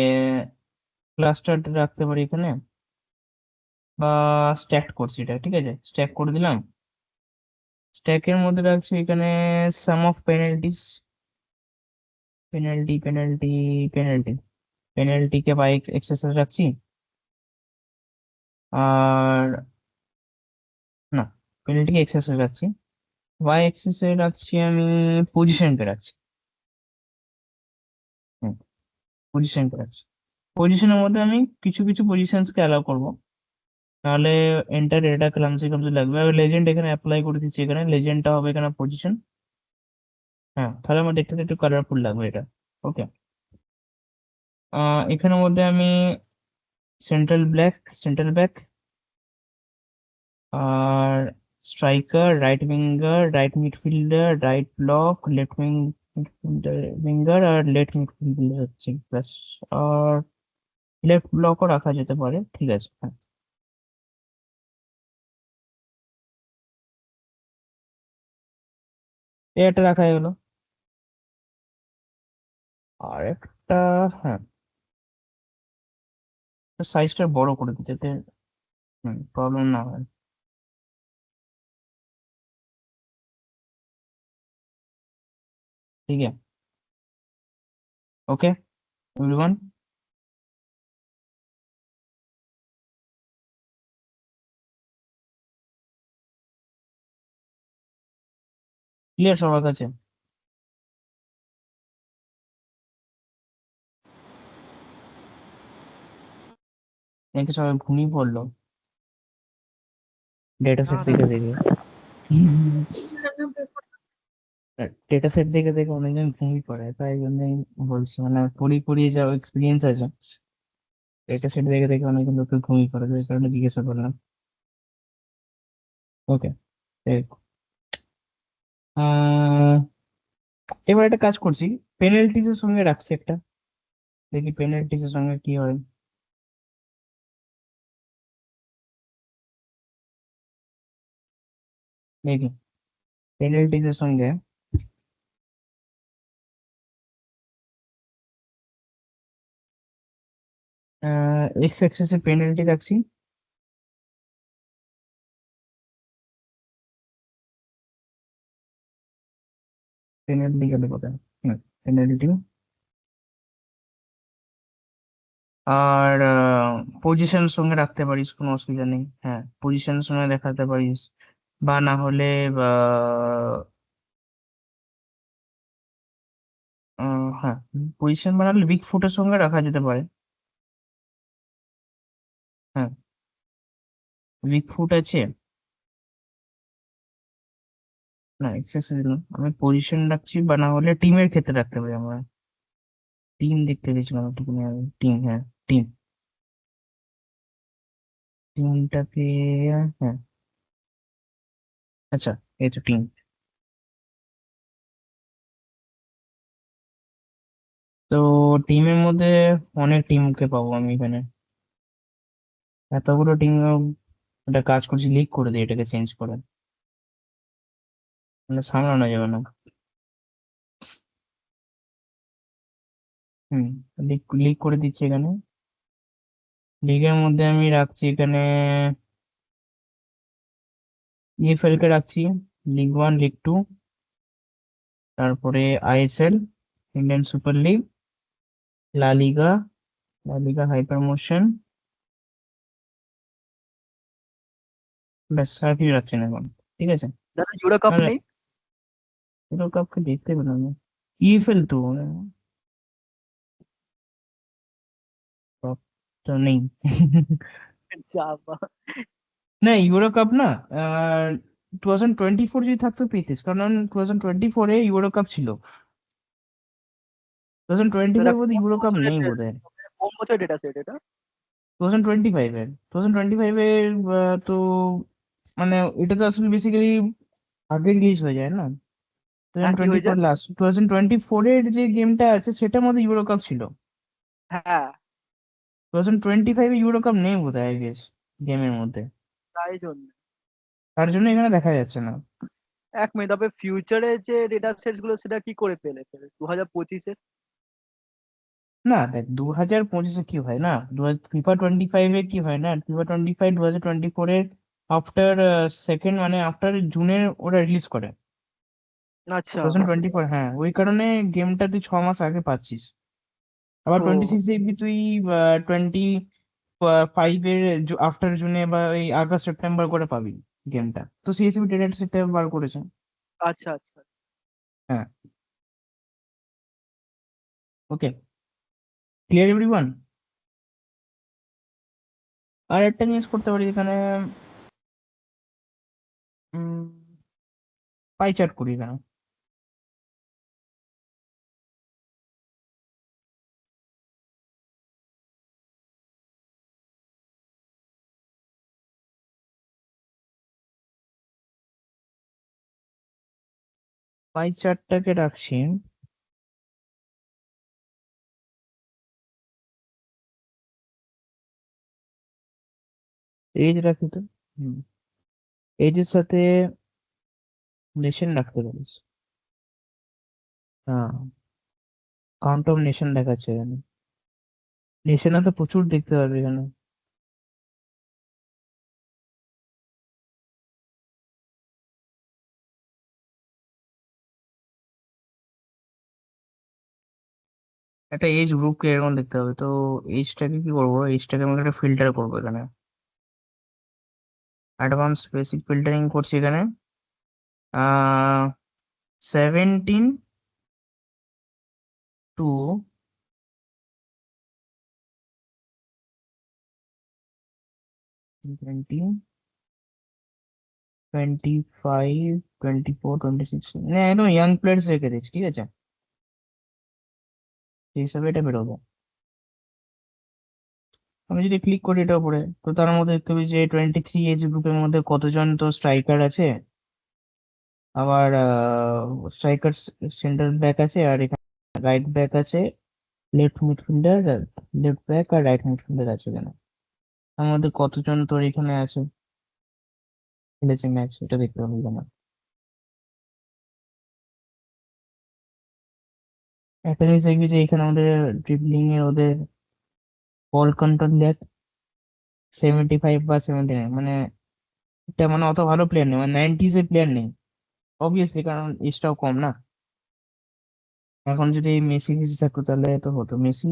ক্লাস্টার রাখতে পারি এখানে, বা স্ট্যাক করছি এটা, ঠিক আছে, স্ট্যাক করে দিলাম। স্ট্যাকের মধ্যে রাখছি এখানে sum of penalties, penalty penalty penalty পেনাল্টিকে বাই এক্সেস রাখছি। আর না, পেনাল্টিকে এক্সেস রাখছি, বাই এক্সেস রাখছি আমি পজিশনকে রাখছি। হুম, পজিশনকে রাখছি। পজিশনের মধ্যে আমি কিছু কিছু পজিশনসকে অ্যালাউ করবো, নাহলে এন্টার এটা ক্লামসি ক্লামসি লাগবে। আমি লেজেন্ড এখানে অ্যাপ্লাই করে দিচ্ছি, এখানে লেজেন্ডটা হবে এখানে পজিশন। হ্যাঁ, তাহলে আমার দেখতে একটু কালারফুল লাগবে এটা। ওকে, এখানের মধ্যে আমি সেন্ট্রাল ব্যাক আর striker, right winger, right midfielder, right block, left winger আর লেফট মিডফিল্ডার হচ্ছে প্লাস, আর লেফট ব্লকও রাখা যেতে পারে, ঠিক আছে। হ্যাঁ, এটা রাখা গেল। আর একটা, হ্যাঁ, সাইজটা বড় করে দিতে, যাতে প্রবলেম না হয়। ठीक है। ओके एवरीवन, ক্লিয়ার সবার কাছে? নাকি সবাই ঘুমিয়ে পড়লো ডেটা না সেট না দেখে দেখে? ডেটা সেট দেখে দেখে অনেকজন ঘুমিয়ে পড়ে, তাই জন্যই বলছি, মানে পড়িয়ে যা এক্সপিরিয়েন্স আছে, ডেটা সেট দেখে দেখে অনেকজন লোকে ঘুমিয়ে পড়ে, তো এই কারণে জিজ্ঞাসা করলাম। ওকে, এবার একটা কাজ করছি, পেনাল্টিজ এর সঙ্গে রাখছি একটা, দেখি পেনাল্টিজ এর সঙ্গে কি হয়। দেখি পেনাল্টিজ এর সঙ্গে এক্স অ্যাক্সিসে পেনাল্টি রাখছি, পেনাল্টি গেলে কোথায়, পেনাল্টি। আর পজিশন সঙ্গে রাখতে পারিস, কোনো অসুবিধা নেই। হ্যাঁ, পজিশন সঙ্গে দেখাতে পারিস, বা না হলে বা হ্যাঁ, পজিশন বানালে বিগ ফুটের সঙ্গে রাখা যেতে পারে। হ্যাঁ, বিগ ফুট আছে না, এক্সেসিভ না, আমি পজিশন রাখছি, বা না হলে টিমের ক্ষেত্রে রাখতে পারি আমরা। টিম দেখতে গেছিলাম একটুখানি আমি, টিম, হ্যাঁ টিম, টিমটাকে, হ্যাঁ, আচ্ছা, এই তো টিম। তো টিমের মধ্যে অনেক টিমকে পাবো আমি এখানে, এতগুলো টিম। একটা কাজ করছি, লিক করে দিই এটাকে, চেঞ্জ করে, মানে সামলানো যাবে না। হুম, লিক লিক করে দিচ্ছি এখানে। লিগের মধ্যে আমি রাখছি এখানে ইএফএল কে রাখছি, লিগ 1, লিগ 2, তারপরে আইএসএল, ইন্ডিয়ান সুপার লিগ, লা লিগা, লা লিগা হাইপার মোশন, ব্যাস, আর কিছু রাখছি না এখন, ঠিক আছে। দাদা ইউরো কাপ মানে নেই? ইউরো কাপকে দেখতে পেলাম না, ইএফএল তো সব তো নেই। যা না, ইউরো কাপ না, 2024 যদি থাকতো পেতিস, কারণ 2024-এ ইউরো কাপ ছিল, টু থাউজেন্ড টোয়েন্টি এটা ফাইভ বোধ কোন ইউরো কাপ বছরের নেই বোধ হয়। কোন বছর ডেটা সেট এটা? 2025-এর তো মানে এটা তো আসলে বেসিক্যালি আগে রিলিজ হয়ে যায় না, টু হ্যাঁ থাউজেন্ড কি টোয়েন্টি হয়ে ফোর যায়? লাস্ট, 2024-এর যে গেমটা আছে সেটার মধ্যে ইউরো কাপ ছিল। হ্যাঁ 2025-এ ইউরো কাপ নেই বোধ হয়, আই গেস, গেমের মধ্যে, তাই জন্য। তার জন্য এখানে দেখা যাচ্ছে না। এক মিনিট, তবে ফিউচারে যে ডেটা সেটস গুলো সেটা কি করে পেলে 2025-এ? না দেখ 2025-এ কি হয় না, ফিফা 25-এ কি হয় না, ফিফা 25 2024-এর আফটার সেকেন্ড মানে আফটার জুনে ওরা রিলিজ করে আচ্ছা। 2024। হ্যাঁ, ওই কারণে গেমটা তুই 6 মাস আগে পাচ্ছিস। আবার ও 26 দেখবি তুই 25-এর আফটার জুনে বা এই আগস্ট সেপ্টেম্বর করে পাবি গেমটা। তো সিএসবি ডেটা সেটটা বার করেছে। আচ্ছা আচ্ছা। হ্যাঁ, ওকে, ক্লিয়ার এভরিওয়ান। আর একটা জিনিস করতে পারি এখানে, পাই চার্ট করি এখানে। পাই চার্টটাকে রাখছি, এজ রাখি তো। এজের সাথে নেশন রাখতে পারিস। হ্যাঁ, কাউন্ট অফ নেশন দেখাচ্ছে এখানে। নেশনে তো প্রচুর দেখতে পারবে এখানে। একটা এজ গ্রুপকে এরকম দেখতে হবে। তো এজটাকে কি করবো, এজটাকে আমি একটা ফিল্টার করবো এখানে, অ্যাডভান্স বেসিক ফিল্টারিং করছি এখানে। 17 টু 20, 25, 24, 26, মানে একদম ইয়াং প্লেয়ার্স রেখে দিচ্ছি, ঠিক আছে, সেই হিসাবে এটা বেরোবে। আমি যদি ক্লিক করি এটার উপরে, তো তার মধ্যে দেখতে পাবি যে 23 এজ গ্রুপের মধ্যে কতজন তো স্ট্রাইকার আছে, আবার স্ট্রাইকার সেন্টার ব্যাক আছে, আর এখানে রাইট ব্যাক আছে, লেফট মিডফিল্ডার, লেফট ব্যাক আর রাইট মিডফিল্ডার আছে এখানে। তার মধ্যে কতজন তোর এখানে আছে খেলেছে ম্যাচ, এটা দেখতে হবে এখানে। একটা জিনিস দেখবি যে এখানে আমাদের ড্রিবলিং এর ওদের বল কন্ট্রোল দেখ 75 বা 79, মানে এটা মানে অত ভালো প্লেয়ার নেই, মানে 90s এর প্লেয়ার নেই অবভিয়াসলি, কারণ এজটাও কম না। এখন যদি মেসি ফেসি থাকতো তাহলে তো হতো। মেসি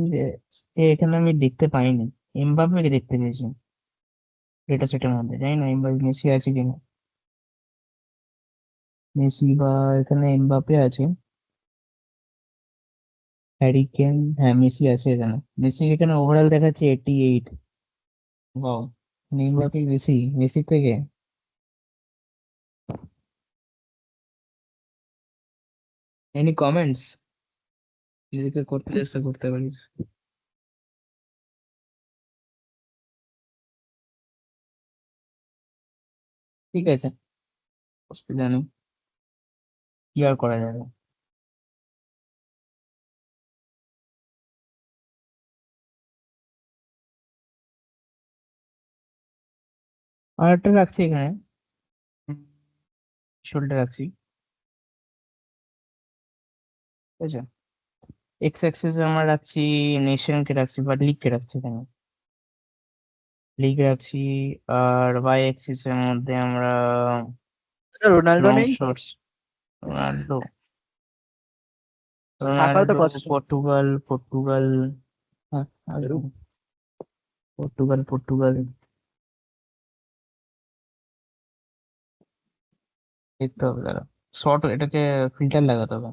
এখানে আমি দেখতে পাইনি, এমবাপ্পেকে দেখতে পেয়েছি ডেটা সেটের মধ্যে, জানি না এমবাপ্পে মেসি আছে কিনা। মেসি বা এখানে এমবাপ্পে আছে, হ্যারি কেন, হ্যাঁ মেসি আছে এখানে। মেসি এখানে ওভারঅল দেখাচ্ছে 88। ওয়াও, এমবাপ্পে মেসি, মেসি থেকে। এনি কমেন্টস, নিজেকে করতে চেষ্টা করতে পারিস। ঠিক আছে, অসুবিধা নেই, কি আর করা যাবে। আর একটা রাখছি এখানে, শোল্ডার রাখছি, ঠিক আছে। এক্স অ্যাক্সিসে আমরা রাখছি নেশনকে রাখছি, বা লিগকে রাখছি এখানে, লিগ রাখছি। আর ওয়াই অ্যাক্সিস এর মধ্যে আমরা রোনাল্ডো লং নেই? শটস, রোনাল্ডো, থাকার তো রোনাল্ডো, কথা। পর্তুগাল, পর্তুগাল, হ্যাঁ, পর্তুগাল, পর্তুগাল দেখতে হবে, দাঁড়া শর্ট এটাকে ফিল্টার লাগাতে হবে।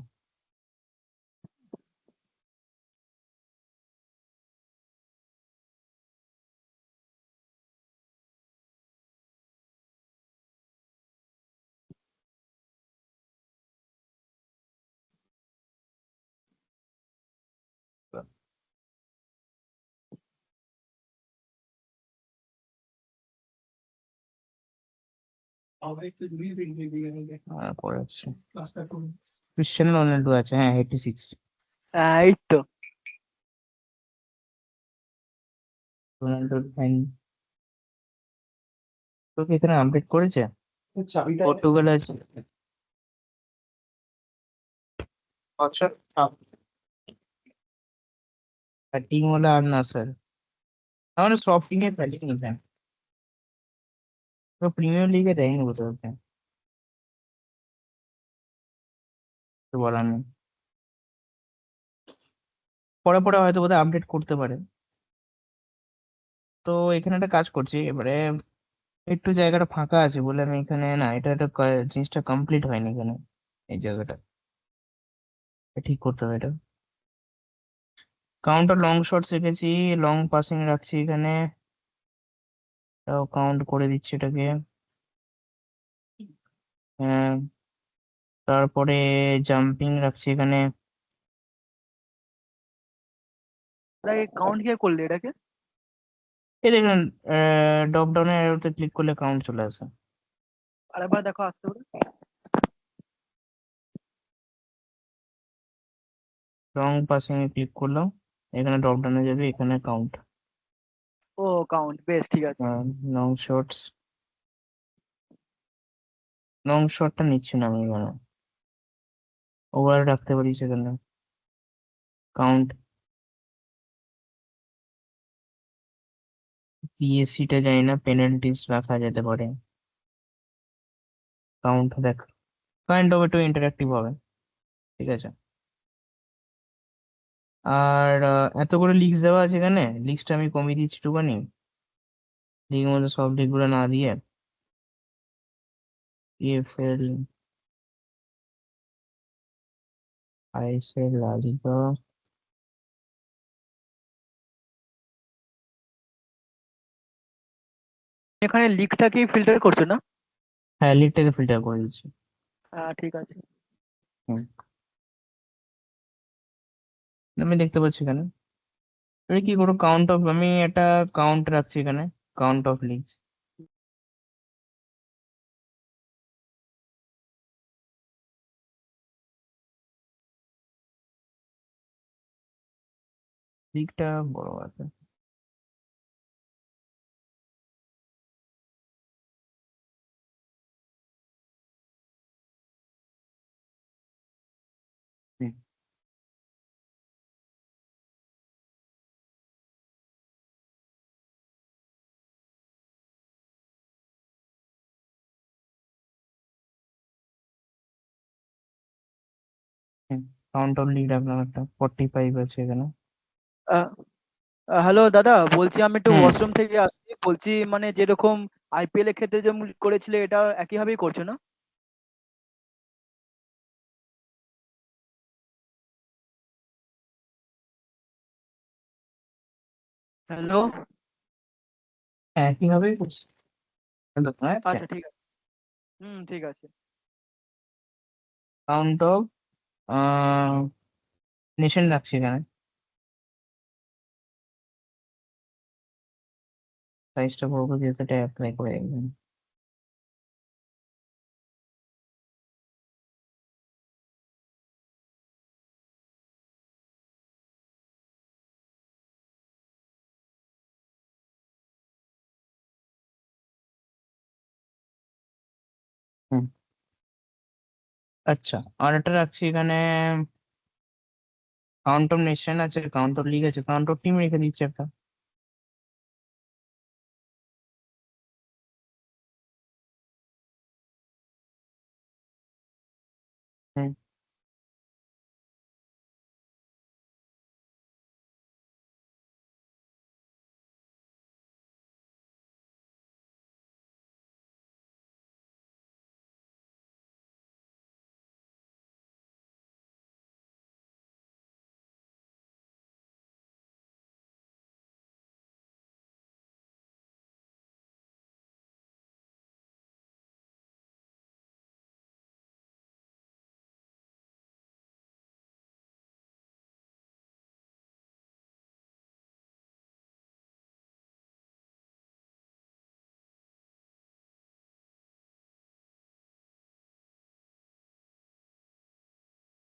পরে আছে ক্রিশ্চিয়ানো রোনাল্ডো আছে, হ্যাঁ 86। এই তো। রোনাল্ডোর ফ্যান তোকে এখানে আপডেট করেছে, পর্তুগাল আছে, আচ্ছা, ব্যাটিং হলে আর না স্যার, আমাদের সব টিমে ব্যাটিং স্যার, তো প্রিমিয়ার লিগে দেয়নি বলতে বলতে, তো বলার নেই। পরে পরে হয়তো বোধহয় আপডেট করতে পারে। তো এখানে একটা কাজ করছি এবারে, একটু জায়গাটা ফাঁকা আছে বলে আমি এখানে, না এটা একটা জিনিসটা কমপ্লিট হয়নি এখানে, এই জায়গাটা ঠিক করতে হবে এটা। কাউন্টার লং শট শিখেছি, লং পাসিং রাখছি এখানে, তাও কাউন্ট করে দিচ্ছি এটাকে। হ্যাঁ, তারপরে জাম্পিং রাখছি এখানে। এটাকে কাউন্ট কে করলে এটাকে? এই দেখুন, ড্রপ ডাউনের অ্যারোতে ক্লিক করলে কাউন্ট চলে আসে। আরেকবার দেখো আসতে পারে। লং পাসিং এ ক্লিক করলাম, এখানে ড্রপ ডাউনে যাবে, এখানে কাউন্ট। ও কাউন্ট, বেশ ঠিক আছে। লং শটস, লং শটটা নিচ্ছি না আমি এখানে, ওভার রাখতে পারি সেখানে কাউন্ট। পিএসসিটা জানি না, পেনাল্টিস রাখা যেতে পারে, কাউন্ট দেখ, কাইন্ড অফ একটু ইন্টারাক্টিভ হবে, ঠিক আছে। আর এত করে লিস্ট দেওয়া আছে এখানে, লিস্টটা আমি কমিয়ে দিচ্ছি একটুখানি, লিগের মধ্যে সব লিগগুলো না দিয়ে, ইএফএল, আইএসএল, লা লিগা। এখানে লিগটাকেই ফিল্টার করছো না? হ্যাঁ, লিগটাকে ফিল্টার করে দিচ্ছি। হ্যাঁ ঠিক আছে। হুম, আমি দেখতে পাচ্ছি এখানে, আমি কি করবো, কাউন্ট অফ, আমি একটা কাউন্ট রাখছি এখানে, কাউন্ট অফ লিগস। লিগটা বড় আছে। কাউন্ট অফ লিগ রাখলাম, একটা 45 আছে এখানে। হ্যালো দাদা, বলছি আমি একটু হুম, ওয়াশরুম থেকে আসছি, বলছি মানে যেরকম আইপিএল এর ক্ষেত্রে যেমন করেছিলে এটা একই ভাবেই করছো না? হ্যালো। হ্যাঁ একইভাবেই করছি, আচ্ছা ঠিক আছে। হুম ঠিক আছে। কাউন্ট অফ নেশন রাখছি এখানে, সাইজটা বড় করে যেহেতু এটা অ্যাপ্লাই করে একদম। হুম, আচ্ছা, আর একটা রাখছি এখানে, কাউন্ট অফ নেশন আছে, কাউন্ট অফ লিগ আছে, কাউন্ট অফ টিম রেখে দিচ্ছি একটা। হুম,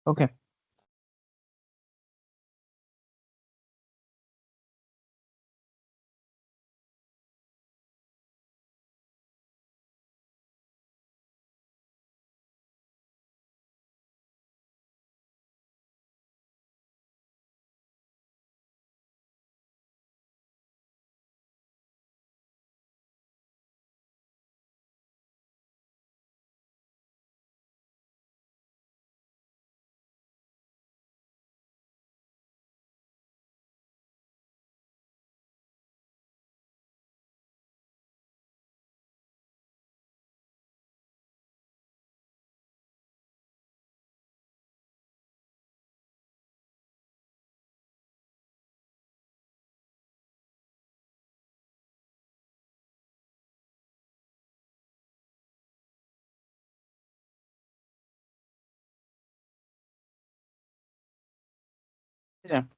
ওকে। ঠিক আছে?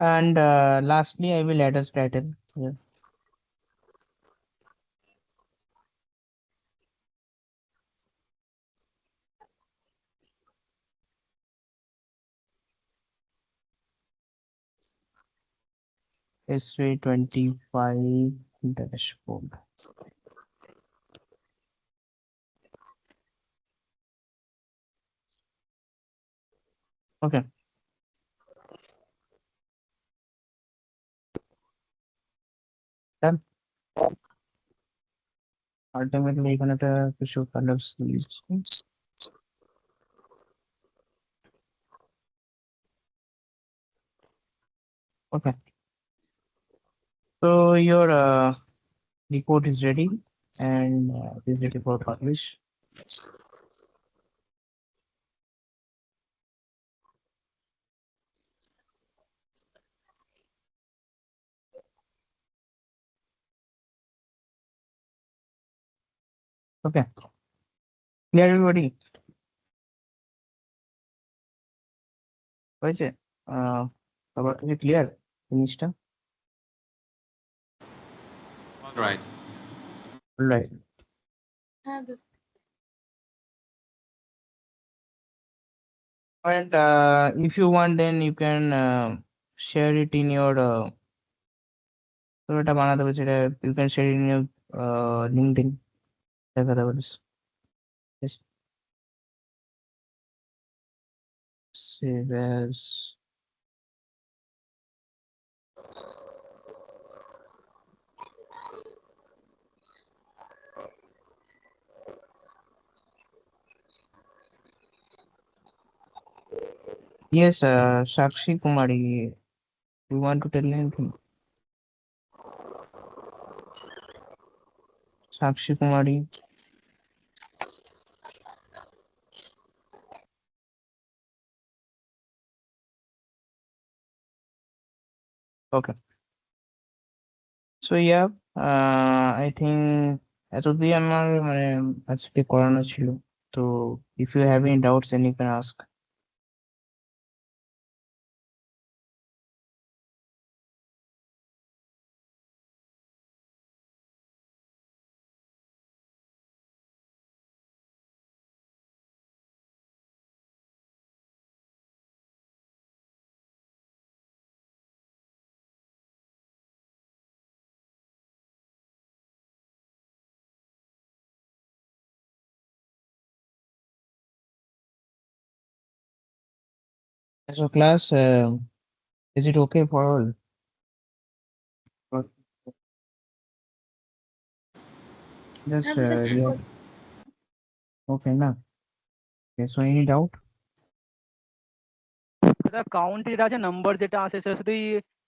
And lastly, I will add a title here. S325 dashboard. Okay. Done. Ultimately, এখানে একটা কিছু কালার্স দিয়েছি। Okay. So your report is ready and is ready for publish. Okay. Clear everybody? হয়েছে? সবার কাছে ক্লিয়ার জিনিসটা? All right. Right. হ্যাঁ দাদা। And if you want, then you can share it in your এটা বানাতে হবে সেটা you can share it in your LinkedIn. দেখাতে পারিস। Just save as yes, Sakshi Kumari, you want to tell anything? Sakshi Kumari. Okay. So yeah, I think এতদিন আমার মানে আজকে করানো ছিল। তো if you have any doubts then you can ask. So class, is it okay for all? Or- Just হ্যাঁ দাদা ঠিক yeah, আছে। okay না? Okay, so any doubt? দাদা কাউন্ট যেটা আছে নাম্বার যেটা আসে সেটা শুধুই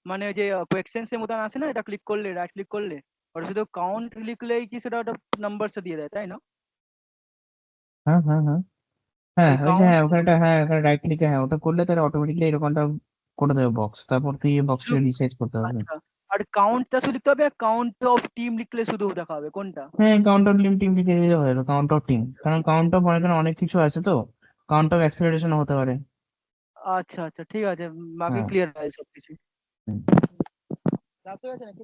মানে ওই যে কোয়েশ্চেন্স এর মতন আসে না, এটা ক্লিক করলে রাইট ক্লিক করলে ওটা শুধু কাউন্ট লিখলেই কি সেটা ওটা নাম্বারটা দিয়ে দেয়, তাই না? হ্যাঁ হ্যাঁ হ্যাঁ হ্যাঁ ওই ওই যে কাউন্ট হ্যাঁ ওখানে হ্যাঁ ওখানে রাইট ক্লিকে হ্যাঁ ওটা করলে তাহলে অটোমেটিকলি এরকমটা করে দেবে বক্স, তারপর তুই বক্সটা রিসাইজ করতে হবে। আচ্ছা, আর কাউন্টটা শুধু লিখতে হবে, কাউন্ট অফ টিম লিখলে শুধু দেখা হবে কোনটা? হ্যাঁ কাউন্ট অফ টিম লিখে দিলে হয়ে যাবে, কাউন্ট অফ টিম, কারণ কাউন্ট অফ এখানে অনেক কিছু আছে তো, কাউন্ট অফ অ্যাক্সেলারেশন হতে পারে। আচ্ছা আচ্ছা ঠিক আছে, বাকি হ্যাঁ ক্লিয়ার আছে সবকিছু। হুম। ক্লাস হয়ে গেছে নাকি?